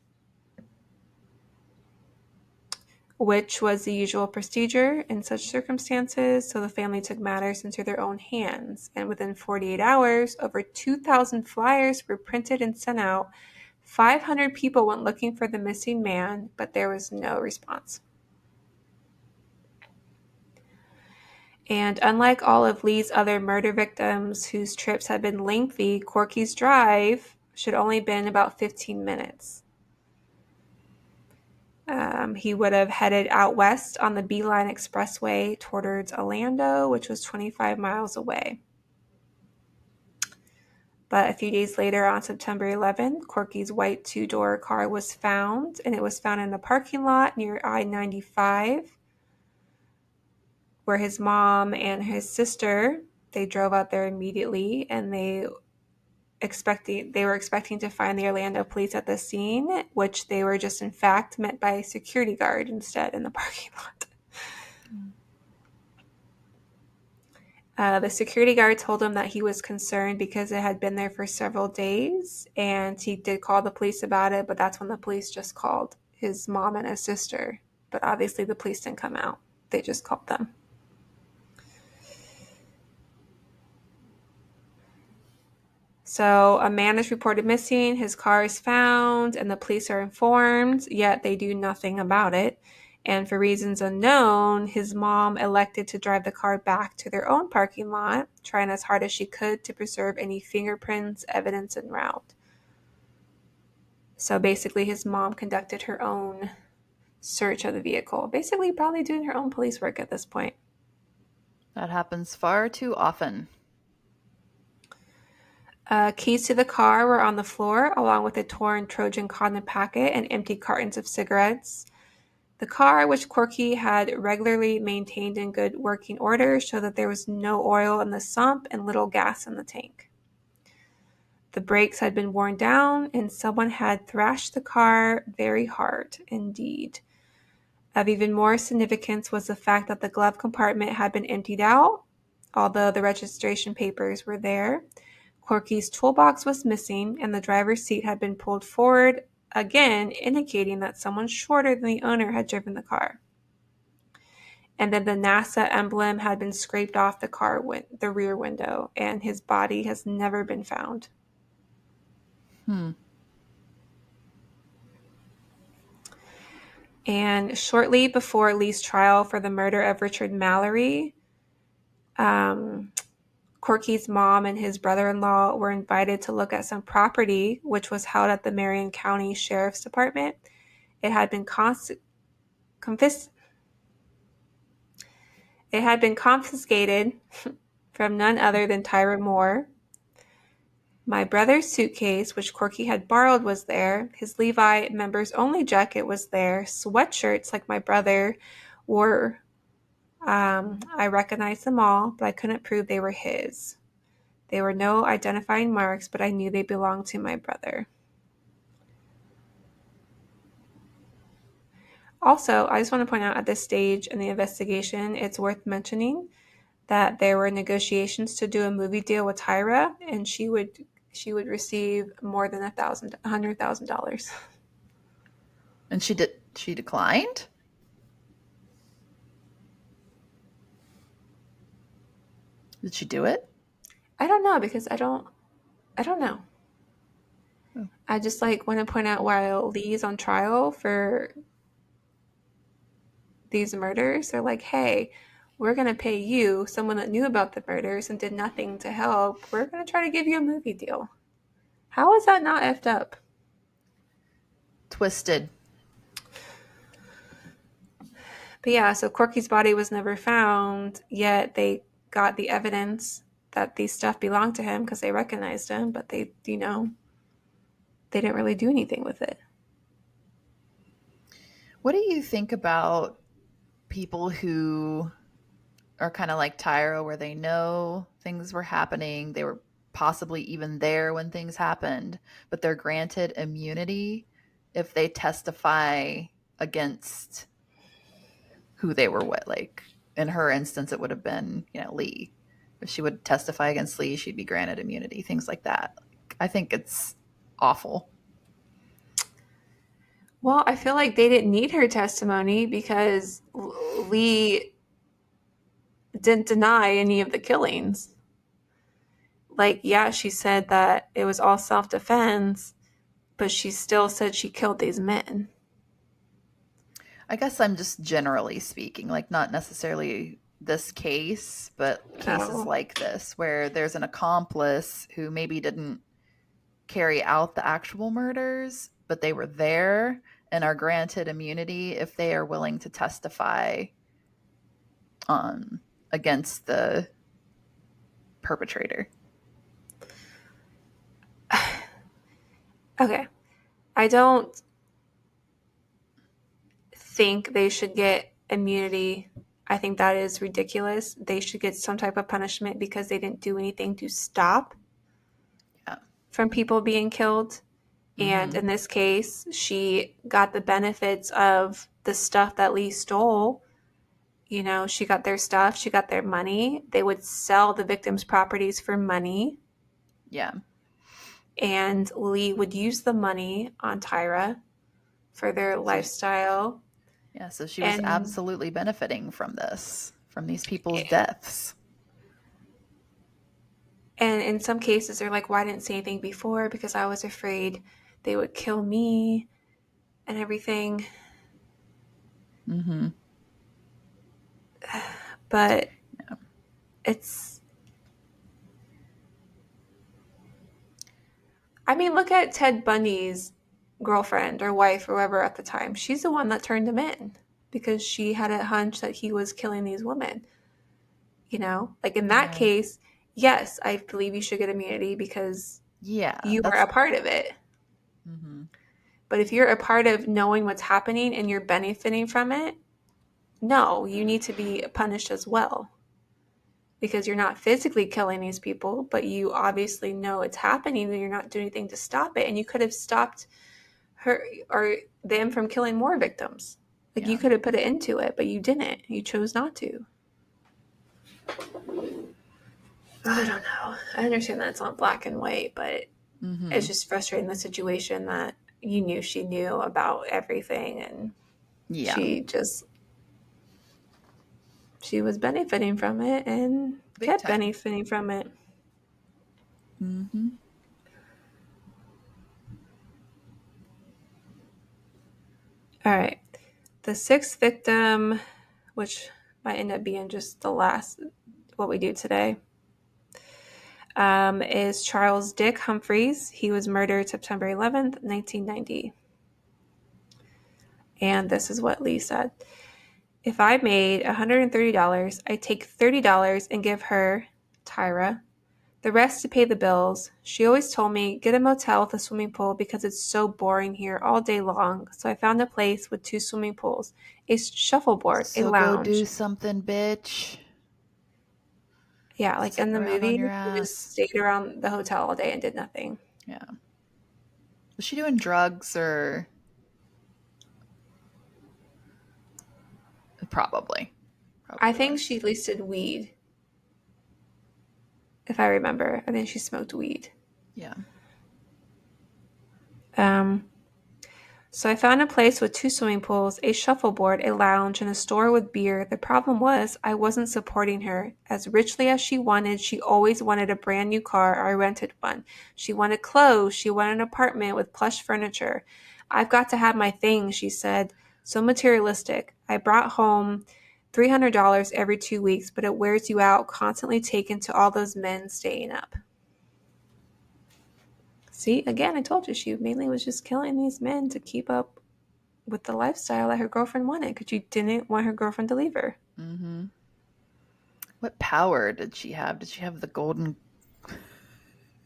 which was the usual procedure in such circumstances. So the family took matters into their own hands, and within 48 hours, over 2,000 flyers were printed and sent out. 500 people went looking for the missing man, but there was no response. And unlike all of Lee's other murder victims whose trips had been lengthy, Corky's drive should only been about 15 minutes. He would have headed out west on the Beeline Expressway towards Orlando, which was 25 miles away. But a few days later, on September 11th, Corky's white 2-door car was found, and it was found in a parking lot near I-95, where his mom and his sister, they drove out there immediately, and they were expecting to find the Orlando police at the scene, which they were just in fact met by a security guard instead in the parking lot. The security guard told him that he was concerned because it had been there for several days, and he did call the police about it, but that's when the police just called his mom and his sister. But obviously the police didn't come out. They just called them. So a man is reported missing, his car is found, and the police are informed, yet they do nothing about it. And for reasons unknown, his mom elected to drive the car back to their own parking lot, trying as hard as she could to preserve any fingerprints, evidence, and route. So basically, his mom conducted her own search of the vehicle, basically probably doing her own police work at this point. That happens far too often. Keys to the car were on the floor, along with a torn Trojan condom packet and empty cartons of cigarettes. The car, which Corky had regularly maintained in good working order, showed that there was no oil in the sump and little gas in the tank. The brakes had been worn down, and someone had thrashed the car very hard indeed. Of even more significance was the fact that the glove compartment had been emptied out, although the registration papers were there. Corky's toolbox was missing, and the driver's seat had been pulled forward, again indicating that someone shorter than the owner had driven the car. And then the NASA emblem had been scraped off the rear window, and his body has never been found. And shortly before Lee's trial for the murder of Richard Mallory, Corky's mom and his brother-in-law were invited to look at some property which was held at the Marion County Sheriff's Department. It had been confiscated from none other than Tyra Moore. My brother's suitcase, which Corky had borrowed, was there. His Levi members-only jacket was there. Sweatshirts like my brother wore. I recognized them all, but I couldn't prove they were his. There were no identifying marks, but I knew they belonged to my brother. Also, I just want to point out at this stage in the investigation, it's worth mentioning that there were negotiations to do a movie deal with Tyra, and she would receive more than $100,000. And she declined? Did she do it? I don't know, because I don't know. Oh. I just want to point out while Lee's on trial for these murders, they're like, hey, we're going to pay you, someone that knew about the murders and did nothing to help. We're going to try to give you a movie deal. How is that not effed up? Twisted. But yeah, so Corky's body was never found, yet they got the evidence that these stuff belonged to him because they recognized him, but they didn't really do anything with it. What do you think about people who are kind of like Tyra, where they know things were happening, they were possibly even there when things happened, but they're granted immunity if they testify against who they were with? Like in her instance, it would have been, Lee. If she would testify against Lee, she'd be granted immunity, things like that. I think it's awful. Well, I feel like they didn't need her testimony because Lee didn't deny any of the killings. Yeah, she said that it was all self-defense, but she still said she killed these men. I guess I'm just generally speaking, not necessarily this case, but cases like this where there's an accomplice who maybe didn't carry out the actual murders, but they were there and are granted immunity if they are willing to testify against the perpetrator. Okay. I don't think they should get immunity. I think that is ridiculous. They should get some type of punishment because they didn't do anything to stop from people being killed. And in this case, she got the benefits of the stuff that Lee stole. You know, she got their stuff, she got their money. They would sell the victims' properties for money. Yeah. And Lee would use the money on Tyra for their lifestyle. Yeah, so she was absolutely benefiting from this, from these people's deaths. And in some cases, they're like, why didn't I say anything before? Because I was afraid they would kill me and everything. But it's... I mean, look at Ted Bundy's girlfriend or wife or whoever at the time. She's the one that turned him in because she had a hunch that he was killing these women. You know, like in that case, yes, I believe you should get immunity because you were a part of it. But if you're a part of knowing what's happening and you're benefiting from it, no, you need to be punished as well. Because you're not physically killing these people, but you obviously know it's happening and you're not doing anything to stop it. And you could have stopped her or them from killing more victims. Like you could have put it into it, but you didn't. You chose not to. I don't know. I understand that it's not black and white, but it's just frustrating the situation that you knew she knew about everything and she was benefiting from it and kept benefiting from it. All right. The sixth victim, which might end up being just the last, what we do today, is Charles Dick Humphreys. He was murdered September 11th, 1990. And this is what Lee said. If I made $130, I'd take $30 and give her, Tyra, the rest to pay the bills. She always told me, get a motel with a swimming pool because it's so boring here all day long. So I found a place with 2 swimming pools, a shuffleboard, a lounge. Go do something, bitch. Yeah, like in the movie, she just stayed around the hotel all day and did nothing. Yeah. Was she doing drugs or... Probably. I think she at least did weed. If I remember. I think she smoked weed. Yeah. So I found a place with 2 swimming pools, a shuffleboard, a lounge, and a store with beer. The problem was I wasn't supporting her. As richly as she always wanted a brand new car or I rented one. She wanted clothes. She wanted an apartment with plush furniture. I've got to have my things, she said. So materialistic. I brought home $300 every 2 weeks, but it wears you out, constantly taken to all those men staying up. See, again, I told you she mainly was just killing these men to keep up with the lifestyle that her girlfriend wanted because she didn't want her girlfriend to leave her. What power did she have? Did she have the golden...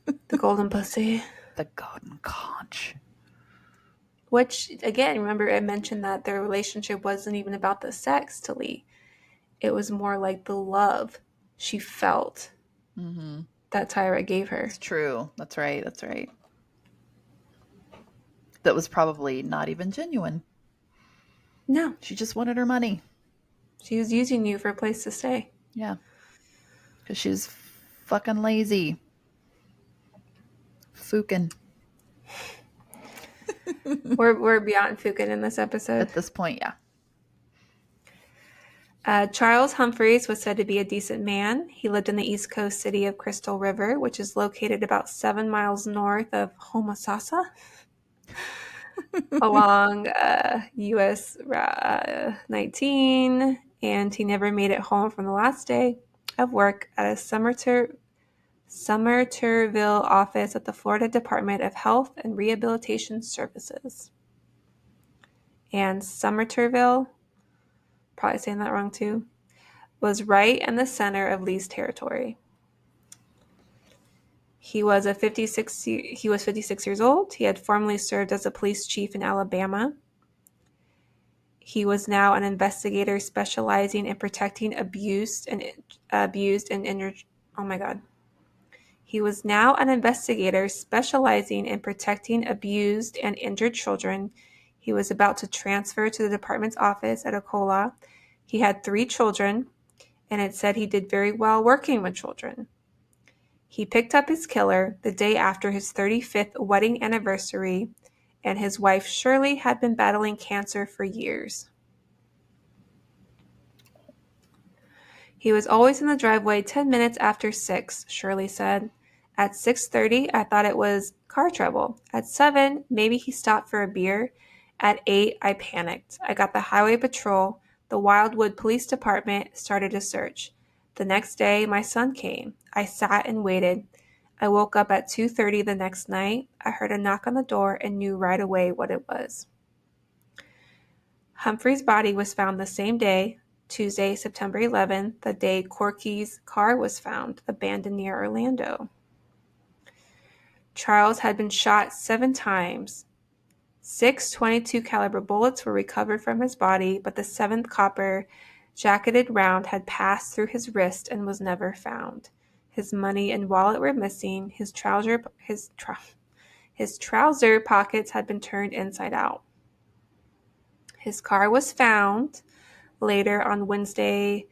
the golden pussy? The golden conch. Which, again, remember I mentioned that their relationship wasn't even about the sex to Lee. It was more like the love she felt that Tyra gave her. It's true. That's right. That was probably not even genuine. No. She just wanted her money. She was using you for a place to stay. Yeah. Because she's fucking lazy. Fukin. We're beyond Fukin in this episode. At this point, yeah. Charles Humphreys was said to be a decent man. He lived in the East Coast city of Crystal River, which is located about 7 miles north of Homosassa, along US 19, and he never made it home from the last day of work at a Somerville office at the Florida Department of Health and Rehabilitation Services. And Somerville, probably saying that wrong too, was right in the center of Lee's territory. He was 56 years old. He had formerly served as a police chief in Alabama. He was now an investigator specializing in protecting abused and injured. Oh my God. He was now an investigator specializing in protecting abused and injured children. He was about to transfer to the department's office at Ocola. He had 3 children, and it said he did very well working with children. He picked up his killer the day after his 35th wedding anniversary, and his wife Shirley had been battling cancer for years. He was always in the driveway 10 minutes after 6, Shirley said. At 6:30, I thought it was car trouble. At 7, maybe he stopped for a beer. At 8, I panicked. I got the highway patrol. The Wildwood Police Department started a search. The next day, my son came. I sat and waited. I woke up at 2:30 the next night. I heard a knock on the door and knew right away what it was. Humphrey's body was found the same day, Tuesday, September 11th, the day Corky's car was found, abandoned near Orlando. Charles had been shot 7 times. 6 .22 caliber bullets were recovered from his body, but the 7th copper-jacketed round had passed through his wrist and was never found. His money and wallet were missing. His trouser pockets had been turned inside out. His car was found later on Wednesday,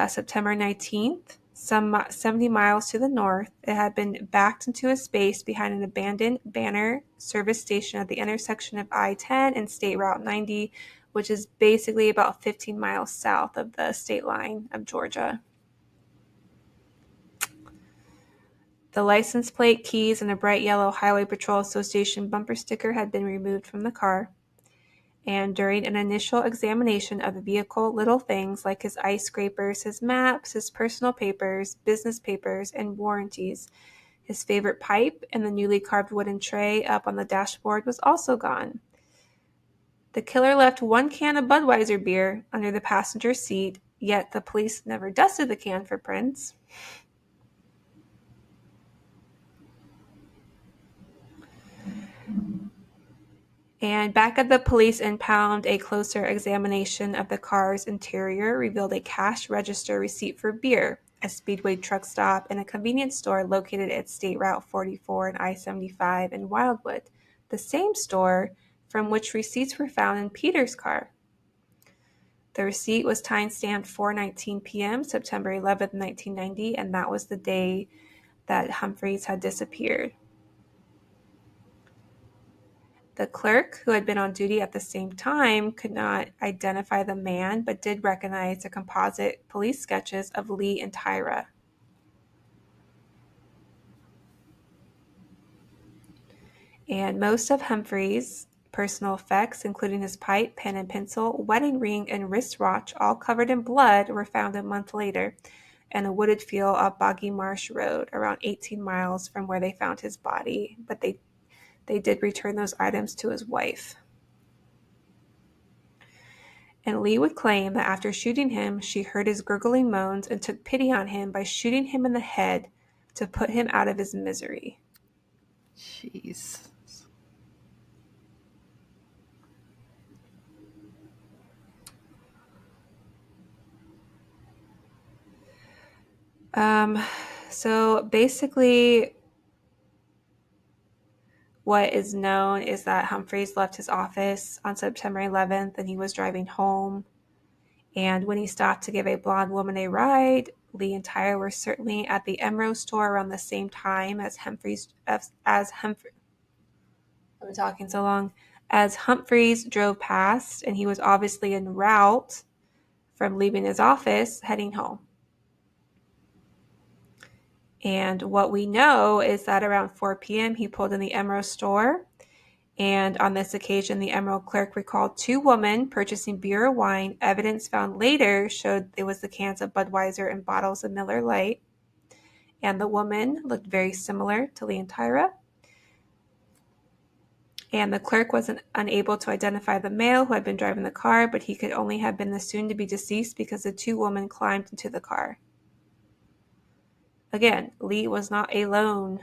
September 19th, some 70 miles to the north. It had been backed into a space behind an abandoned Banner service station at the intersection of I-10 and State Route 90, which is basically about 15 miles south of the state line of Georgia. The license plate, keys, and a bright yellow Highway Patrol Association bumper sticker had been removed from the car. And during an initial examination of the vehicle, little things like his ice scrapers, his maps, his personal papers, business papers, and warranties, his favorite pipe, and the newly carved wooden tray up on the dashboard was also gone. The killer left 1 can of Budweiser beer under the passenger seat, yet the police never dusted the can for prints. And back at the police impound, a closer examination of the car's interior revealed a cash register receipt for beer, a Speedway truck stop, and a convenience store located at State Route 44 and I-75 in Wildwood, the same store from which receipts were found in Peter's car. The receipt was time-stamped 4:19 p.m., September 11, 1990, and that was the day that Humphreys had disappeared. The clerk, who had been on duty at the same time, could not identify the man, but did recognize the composite police sketches of Lee and Tyra. And most of Humphrey's personal effects, including his pipe, pen and pencil, wedding ring, and wristwatch, all covered in blood, were found a month later in a wooded field off Boggy Marsh Road, around 18 miles from where they found his body, but they did return those items to his wife. And Lee would claim that after shooting him, she heard his gurgling moans and took pity on him by shooting him in the head to put him out of his misery. Jeez. So basically, what is known is that Humphreys left his office on September 11th and he was driving home. And when he stopped to give a blonde woman a ride, Lee and Tyra were certainly at the Emerald store around the same time as Humphreys drove past, and he was obviously en route from leaving his office heading home. And what we know is that around 4 p.m. he pulled in the Emerald store, and on this occasion the Emerald clerk recalled 2 women purchasing beer or wine. Evidence found later showed it was the cans of Budweiser and bottles of Miller Lite, and the woman looked very similar to Lee and Tyra. And the clerk was unable to identify the male who had been driving the car, but he could only have been the soon-to-be deceased because the 2 women climbed into the car. Again, Lee was not alone,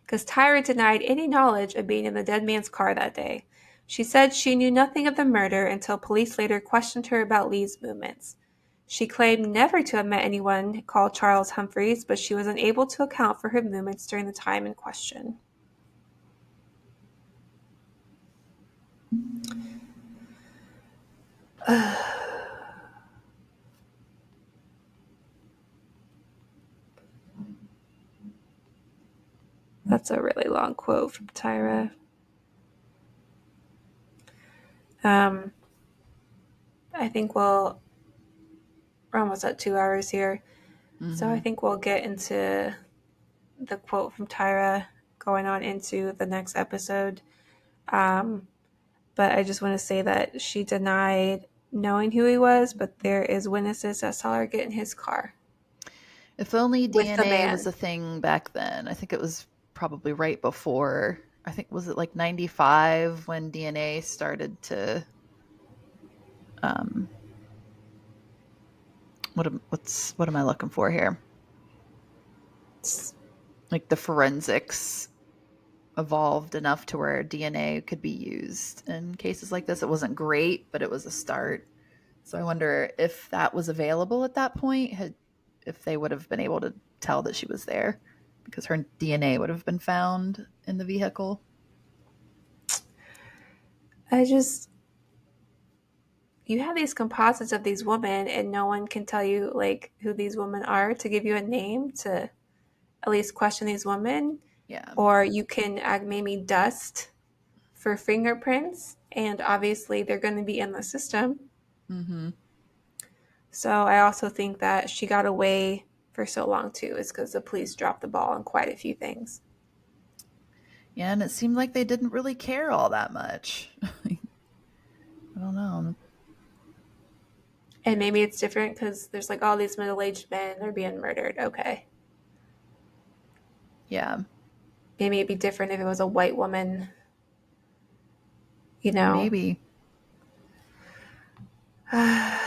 because Tyra denied any knowledge of being in the dead man's car that day. She said she knew nothing of the murder until police later questioned her about Lee's movements. She claimed never to have met anyone called Charles Humphreys, but she was unable to account for her movements during the time in question. That's a really long quote from Tyra. I think we're almost at 2 hours here. Mm-hmm. So I think we'll get into the quote from Tyra going on into the next episode. But I just want to say that she denied knowing who he was, but there is witnesses that saw her get in his car. If only DNA was a thing back then. I think it was probably right before. I think, was it like 95 when DNA started to what am I looking for here? Like the forensics evolved enough to where DNA could be used in cases like this. It wasn't great, but it was a start. So I wonder if that was available at that point, if they would have been able to tell that she was there, because her DNA would have been found in the vehicle. You have these composites of these women and no one can tell you like who these women are to give you a name to at least question these women. Yeah. Or you can maybe dust for fingerprints, and obviously they're going to be in the system. Mm-hmm. So I also think that she got away for so long too is because the police dropped the ball on quite a few things. Yeah, and it seemed like they didn't really care all that much. I don't know. And maybe it's different because there's like all these middle-aged men, they're being murdered. Okay. Yeah. Maybe it'd be different if it was a white woman, you know? Maybe. I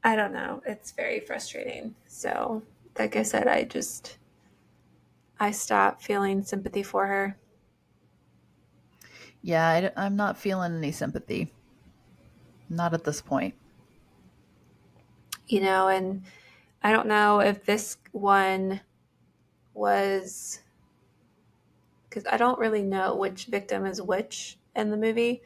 don't know. It's very frustrating. So, like I said, I stopped feeling sympathy for her. Yeah, I'm not feeling any sympathy. Not at this point. You know, and I don't know if this one was, because I don't really know which victim is which in the movie,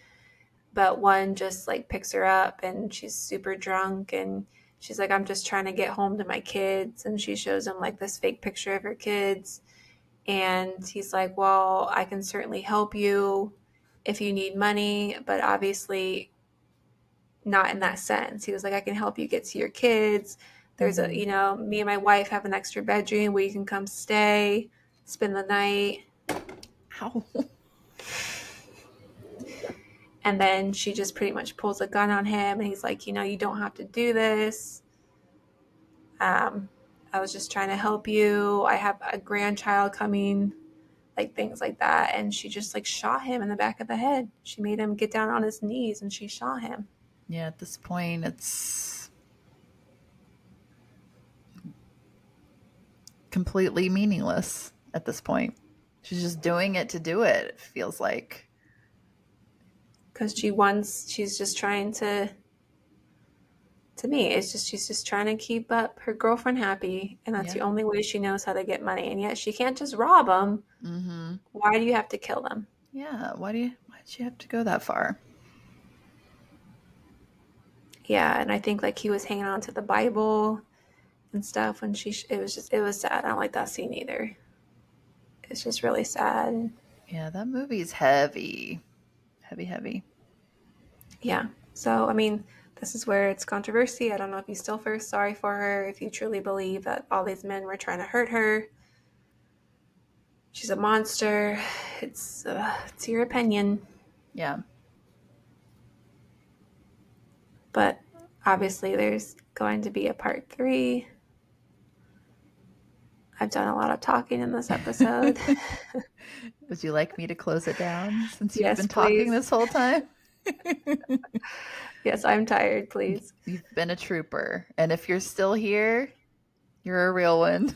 but one just like picks her up and she's super drunk and she's like, I'm just trying to get home to my kids. And she shows him like this fake picture of her kids. And he's like, well, I can certainly help you if you need money, but obviously not in that sense. He was like, I can help you get to your kids. There's a, you know, me and my wife have an extra bedroom where you can come stay, spend the night. Ow. And then she just pretty much pulls a gun on him and he's like, you know, you don't have to do this. I was just trying to help you. I have a grandchild coming, like things like that. And she just like shot him in the back of the head. She made him get down on his knees and she shot him. Yeah, at this point, it's completely meaningless at this point. She's just doing it to do it, it feels like. Because she's just trying to me, it's just, she's just trying to keep up her girlfriend happy. And that's the only way she knows how to get money. And yet she can't just rob them. Mm-hmm. Why do you have to kill them? Yeah, why'd she have to go that far? Yeah, and I think like he was hanging on to the Bible and stuff when it was sad. I don't like that scene either. It's just really sad. Yeah, that movie's heavy. Heavy. Yeah. So, I mean, this is where it's controversy. I don't know if you still feel sorry for her, if you truly believe that all these men were trying to hurt her. She's a monster. It's your opinion. Yeah. But obviously there's going to be a part 3. I've done a lot of talking in this episode. Would you like me to close it down since you've been please. talking this whole time? Yes, I'm tired, please. You've been a trooper. And if you're still here, you're a real one.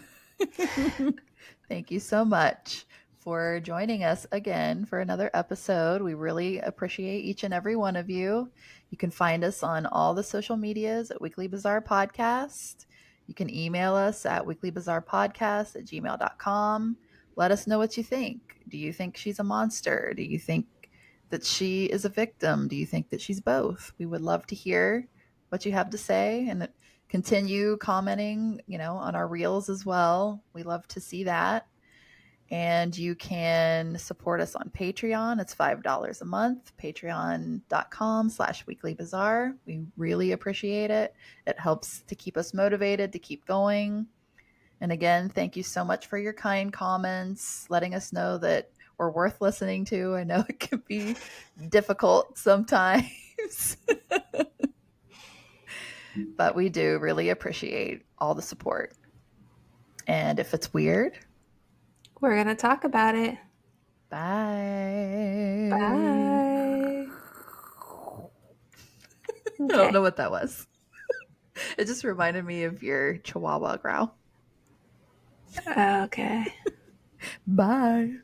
Thank you so much for joining us again for another episode. We really appreciate each and every one of you. You can find us on all the social medias at Weekly Bazaar Podcast. You can email us at weeklybazarpodcast@gmail.com. Let us know what you think. Do you think she's a monster? Do you think that she is a victim? Do you think that she's both? We would love to hear what you have to say, and continue commenting, on our reels as well. We love to see that. And you can support us on Patreon. It's $5 a month, patreon.com/weeklybazaar. We really appreciate it. It helps to keep us motivated to keep going. And again, thank you so much for your kind comments, letting us know that we're worth listening to. I know it can be difficult sometimes, but we do really appreciate all the support. And if it's weird, we're going to talk about it. Bye. Bye. Okay. I don't know what that was. It just reminded me of your Chihuahua growl. Okay. Bye.